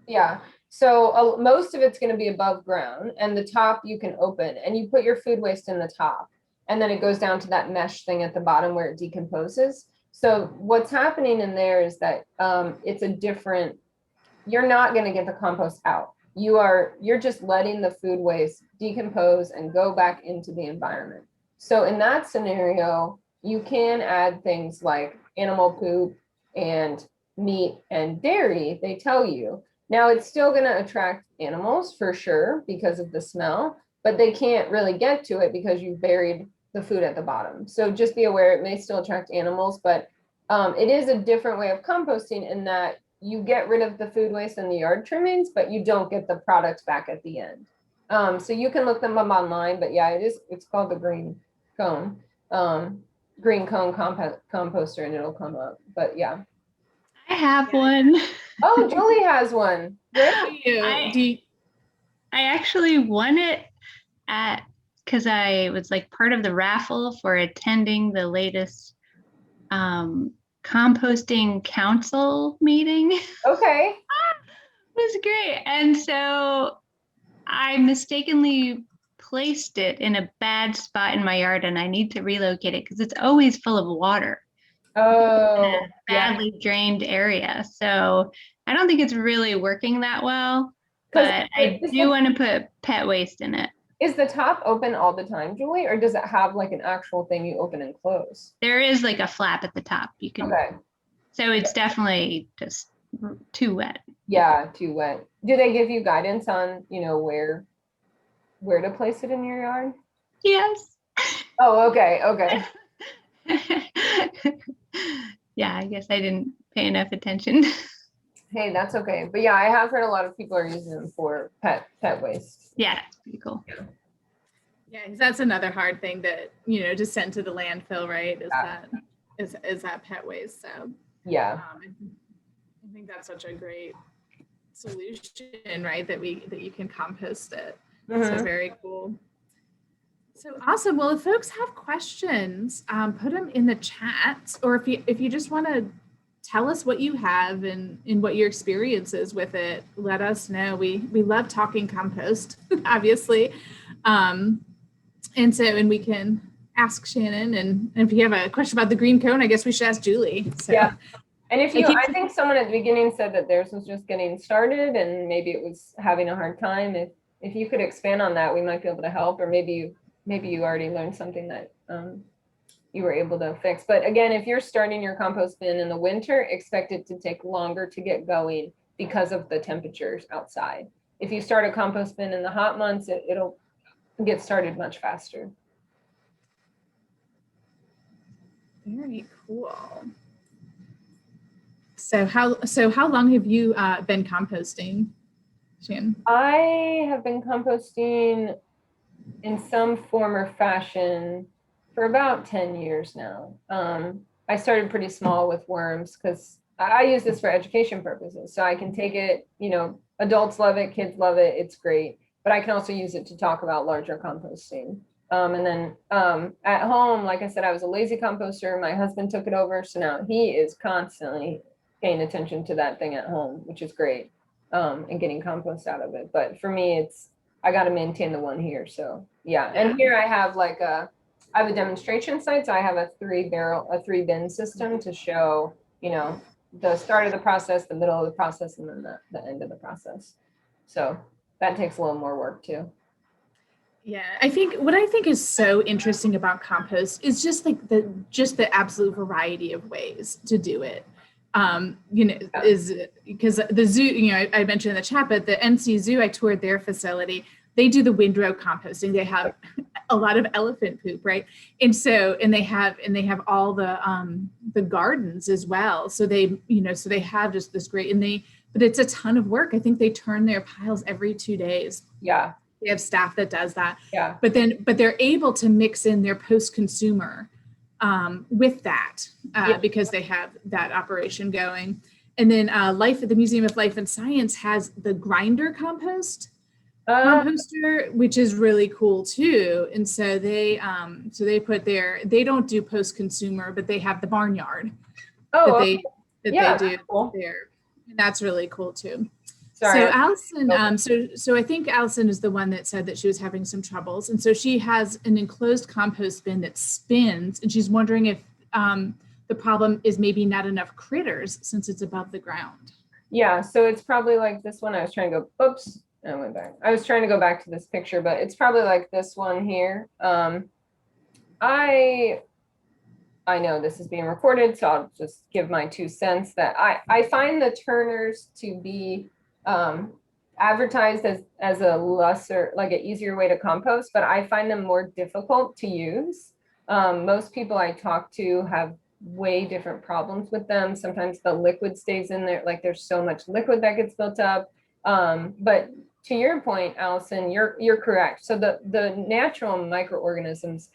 Yeah. So most of it's going to be above ground, and the top you can open, and you put your food waste in the top, and then it goes down to that mesh thing at the bottom where it decomposes. So what's happening in there is that you're not going to get the compost out. You're just letting the food waste decompose and go back into the environment. So in that scenario, you can add things like animal poop and meat and dairy, they tell you. Now it's still going to attract animals for sure because of the smell, but they can't really get to it because you've buried the food at the bottom. So just be aware it may still attract animals, but it is a different way of composting in that you get rid of the food waste and the yard trimmings, but you don't get the products back at the end. So you can look them up online, but yeah, it's called the green cone composter, and it'll come up, but yeah. I have one. Oh, Julie has one. Great. I actually won it because I was like part of the raffle for attending the latest composting council meeting. Okay. It was great. And so I mistakenly placed it in a bad spot in my yard, and I need to relocate it because it's always full of water. Oh, badly drained area. So I don't think it's really working that well, but I do want to put pet waste in it. Is the top open all the time, Julie, or does it have like an actual thing you open and close? There is like a flap at the top. You can. Okay. So it's definitely just too wet. Yeah, too wet. Do they give you guidance on, where to place it in your yard? Yes. Oh, okay. Yeah, I guess I didn't pay enough attention. Hey, that's okay. But yeah, I have heard a lot of people are using them for pet waste. Yeah, it's pretty cool. Yeah, because that's another hard thing that, to send to the landfill, right? Is that pet waste. So yeah. I think that's such a great solution, right? That you can compost it. Mm-hmm. So very cool. So awesome. Well, if folks have questions, put them in the chat, or if you just want to tell us what you have and what your experience is with it. Let us know. We love talking compost, obviously. And we can ask Shannon, and if you have a question about the green cone, I guess we should ask Julie. So. Yeah. And I think someone at the beginning said that theirs was just getting started and maybe it was having a hard time. If you could expand on that, we might be able to help, or maybe you already learned something that you were able to fix. But again, if you're starting your compost bin in the winter, expect it to take longer to get going because of the temperatures outside. If you start a compost bin in the hot months, it'll get started much faster. Very cool. So how long have you been composting, Shannon? I have been composting in some form or fashion for about 10 years now. I started pretty small with worms because I use this for education purposes. So I can take it, adults love it, kids love it, it's great. But I can also use it to talk about larger composting. And then at home, like I said, I was a lazy composter. My husband took it over. So now he is constantly paying attention to that thing at home, which is great, and getting compost out of it. But for me, I got to maintain the one here. So yeah. And here I have I have a demonstration site. So I have a 3-bin system to show, the start of the process, the middle of the process, and then the end of the process. So that takes a little more work too. Yeah, what I think is so interesting about compost is just the absolute variety of ways to do it. Is because the zoo, I mentioned in the chat, but the NC Zoo, I toured their facility. They do the windrow composting. They have a lot of elephant poop, right? And they have all the gardens as well. So they have just this great, but it's a ton of work. I think they turn their piles every 2 days. Yeah. They have staff that does that. Yeah. But they're able to mix in their post-consumer with that because they have that operation going. And then the Museum of Life and Science has the grinder composter, which is really cool too. And so they don't do post-consumer, but they have the barnyard they do cool. there. And that's really cool too. Sorry. So Allison, so I think Allison is the one that said that she was having some troubles. And so she has an enclosed compost bin that spins, and she's wondering if the problem is maybe not enough critters since it's above the ground. Yeah, so it's probably like this one. I was trying to go, oops, I went back. I was trying to go back to this picture, but it's probably like this one here. I know this is being recorded, so I'll just give my 2 cents that I find the turners to be advertised as a lesser, like an easier way to compost, but I find them more difficult to use. Most people I talk to have way different problems with them. Sometimes the liquid stays in there, like there's so much liquid that gets built up. But to your point, Allison, you're correct. So the natural microorganisms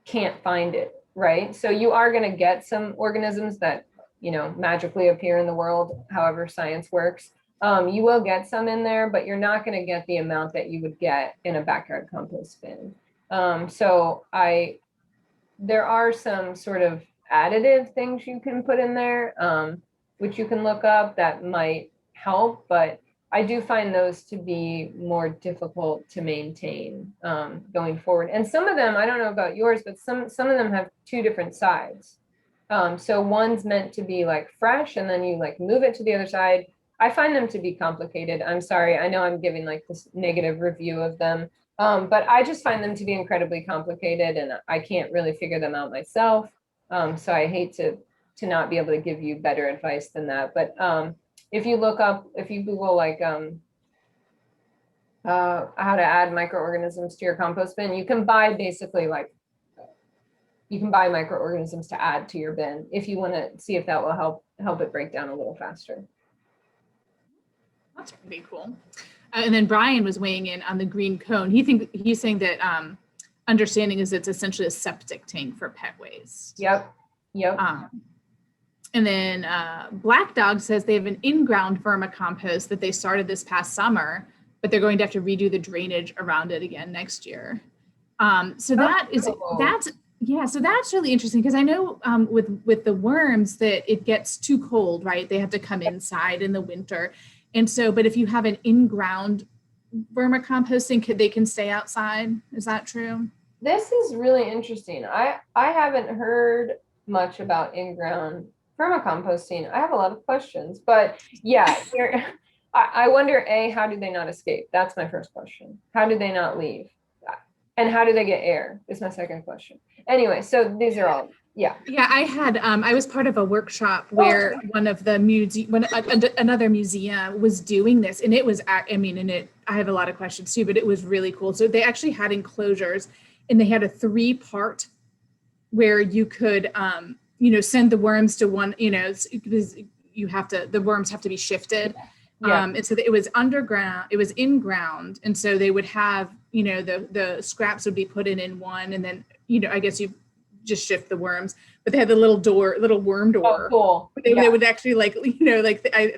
can't find it, right? So you are going to get some organisms that, magically appear in the world, however science works. You will get some in there, but you're not going to get the amount that you would get in a backyard compost bin. So there are some sort of additive things you can put in there, which you can look up that might help, but I do find those to be more difficult to maintain going forward. And some of them, I don't know about yours, but some of them have 2 different sides. So one's meant to be like fresh, and then you like move it to the other side. I find them to be complicated. I'm sorry. I know I'm giving like this negative review of them, but I just find them to be incredibly complicated, and I can't really figure them out myself. So I hate to not be able to give you better advice than that. But if you Google like how to add microorganisms to your compost bin, you can buy microorganisms to add to your bin if you want to see if that will help it break down a little faster. That's pretty cool. And then Brian was weighing in on the green cone. He's saying that understanding is it's essentially a septic tank for pet waste. Yep. And then Black Dog says they have an in-ground vermicompost that they started this past summer, but they're going to have to redo the drainage around it again next year. So that's Yeah, so that's really interesting because I know with the worms that it gets too cold, right? They have to come inside in the winter. And so, but if you have an in-ground vermicomposting, they can stay outside. Is that true? This is really interesting. I haven't heard much about in-ground vermicomposting. I have a lot of questions, but yeah, I wonder, A, how do they not escape? That's my first question. How do they not leave? And how do they get air? Is my second question. Anyway, so these are all, yeah. Yeah, I was part of a workshop where one of the another museum was doing this, and it was, I have a lot of questions too, but it was really cool. So they actually had enclosures, and they had a 3-part where you could, send the worms to one, because the worms have to be shifted. Yeah. And so it was underground, it was in ground. And so they would have, the scraps would be put in one, and then, I guess you just shift the worms, but they had the little worm door. Oh, cool. They would actually I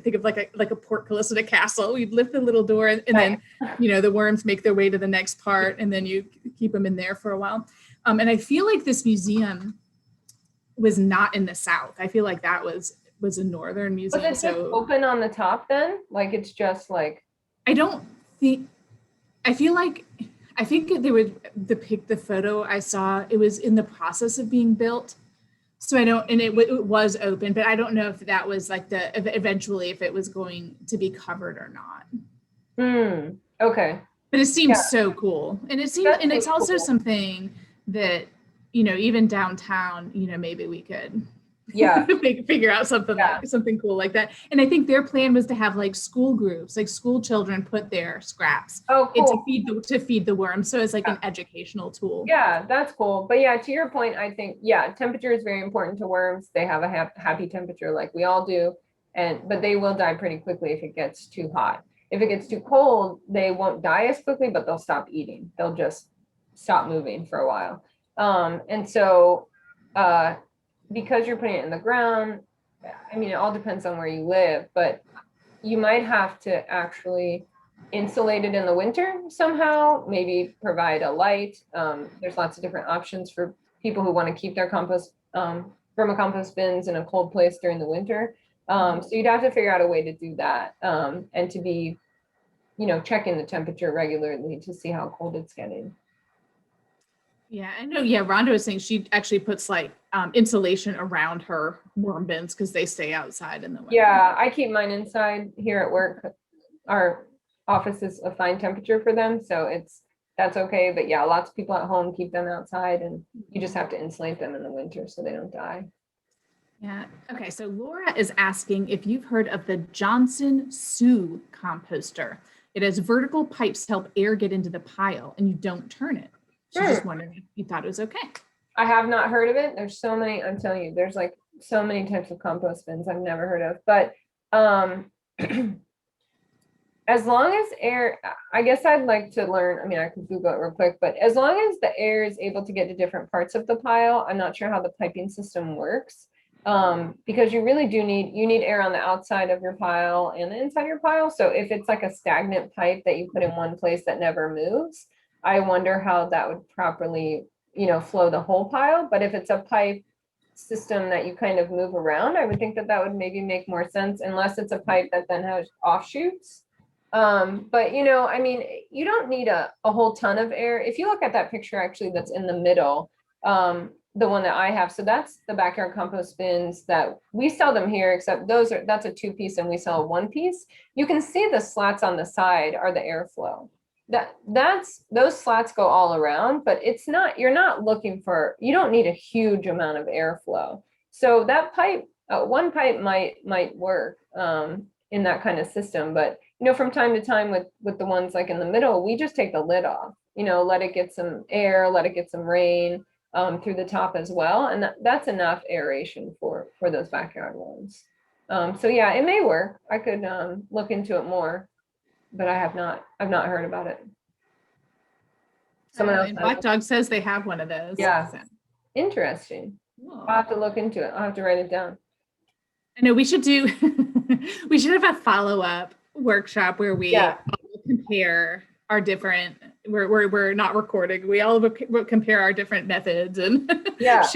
think of like a portcullis at a castle. You'd lift the little door, and then, the worms make their way to the next part, and then you keep them in there for a while. And I feel like this museum was not in the South. I feel like that was a northern museum. Was it just open on the top then? Like it's just like, I think they would the photo I saw, it was in the process of being built. So it was open, but I don't know if that was like eventually if it was going to be covered or not. Okay. But it seems so cool. And it's also something that, even downtown, maybe we could figure out something cool like that. And I think their plan was to have like school groups, like school children put their scraps to feed the worms. So it's like an educational tool. Yeah, that's cool. But yeah, to your point, I think, temperature is very important to worms. They have a happy temperature like we all do. But they will die pretty quickly if it gets too hot. If it gets too cold, they won't die as quickly, but they'll stop eating. They'll just stop moving for a while. Because you're putting it in the ground, it all depends on where you live, but you might have to actually insulate it in the winter somehow, maybe provide a light. There's lots of different options for people who want to keep their vermicompost bins in a cold place during the winter. So you'd have to figure out a way to do that, and to be, checking the temperature regularly to see how cold it's getting. Yeah, I know. Yeah, Rhonda was saying she actually puts like insulation around her worm bins because they stay outside in the winter. Yeah, I keep mine inside here at work. Our office is a fine temperature for them, so that's okay. But yeah, lots of people at home keep them outside, and you just have to insulate them in the winter so they don't die. Yeah. Okay. So Laura is asking if you've heard of the Johnson Sue composter. It has vertical pipes to help air get into the pile, and you don't turn it. She's just wondering if you thought it was okay. I have not heard of it. There's so many, I'm telling you, there's like so many types of compost bins I've never heard of. But as long as air, I guess I'd like to learn, I could Google it real quick, but as long as the air is able to get to different parts of the pile, I'm not sure how the piping system works. Because you really do need air on the outside of your pile and the inside of your pile. So if it's like a stagnant pipe that you put in one place that never moves, I wonder how that would properly, flow the whole pile. But if it's a pipe system that you kind of move around, I would think that would maybe make more sense, unless it's a pipe that then has offshoots. But you don't need a whole ton of air. If you look at that picture actually that's in the middle, the one that I have, so that's the backyard compost bins that we sell them here, except that's a 2-piece and we sell a 1-piece. You can see the slats on the side are the airflow. Those slats go all around, but you're not looking for, you don't need a huge amount of airflow. So that pipe, one pipe might work in that kind of system. But from time to time with the ones like in the middle, we just take the lid off, let it get some air, let it get some rain through the top as well, and that's enough aeration for those backyard ones. So yeah, it may work. I could look into it more, but I've not heard about it. Someone else. Black Dog says they have one of those. Yeah. So. Interesting. Cool. I'll have to look into it. I'll have to write it down. I know we should have a follow-up workshop where we compare our different we're not recording. We all compare our different methods and Yeah.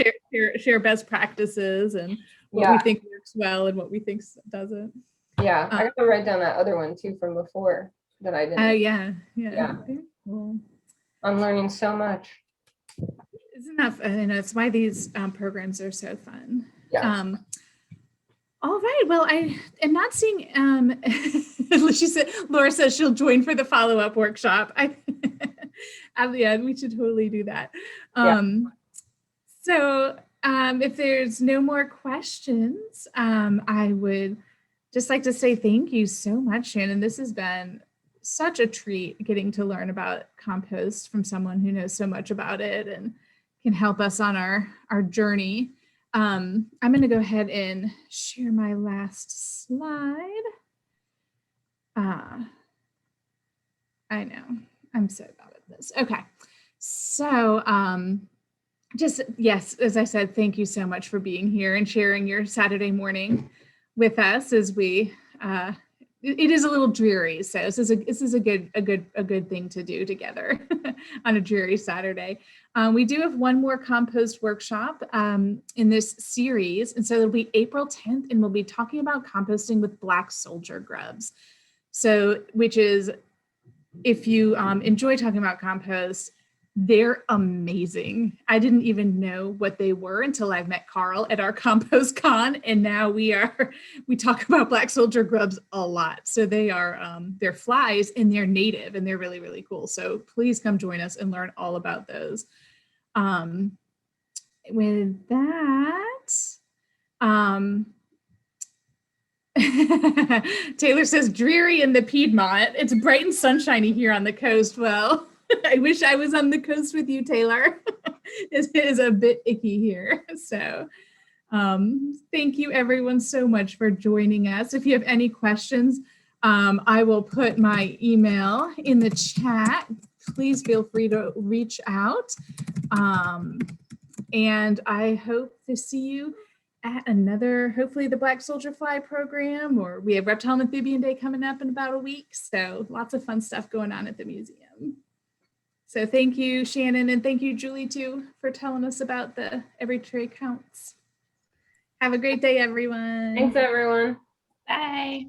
share best practices and what we think works well and what we think doesn't. Yeah, I gotta write down that other one too from before that I didn't. Oh yeah. Yeah. Cool. I'm learning so much. Isn't that, and that's why these programs are so fun. Yeah. All right. Well, I am not seeing. She said, Laura says she'll join for the follow-up workshop. Yeah, we should totally do that. So, if there's no more questions, I would just like to say thank you so much, Shannon. This has been such a treat getting to learn about compost from someone who knows so much about it and can help us on our journey. I'm going to go ahead and share my last slide. I know, I'm so bad at this. Okay, so yes, as I said, thank you so much for being here and sharing your Saturday morning with us as we, it is a little dreary, so this is a good thing to do together on a dreary Saturday. We do have one more compost workshop in this series, and so it'll be April 10th, and we'll be talking about composting with black soldier grubs. So, which is, if you enjoy talking about compost, they're amazing. I didn't even know what they were until I met Carl at our Compost Con, and now we talk about black soldier grubs a lot. So they're flies and they're native and they're really, really cool. So please come join us and learn all about those. With that, Taylor says dreary in the Piedmont. It's bright and sunshiny here on the coast. Well, I wish I was on the coast with you, Taylor. It is a bit icky here. So thank you everyone so much for joining us. If you have any questions, I will put my email in the chat. Please feel free to reach out. And I hope to see you at another, hopefully the Black Soldier Fly program, or we have Reptile and Amphibian Day coming up in about a week. So lots of fun stuff going on at the museum. So thank you, Shannon, and thank you, Julie, too, for telling us about the Every Tray Counts. Have a great day, everyone. Thanks, everyone. Bye.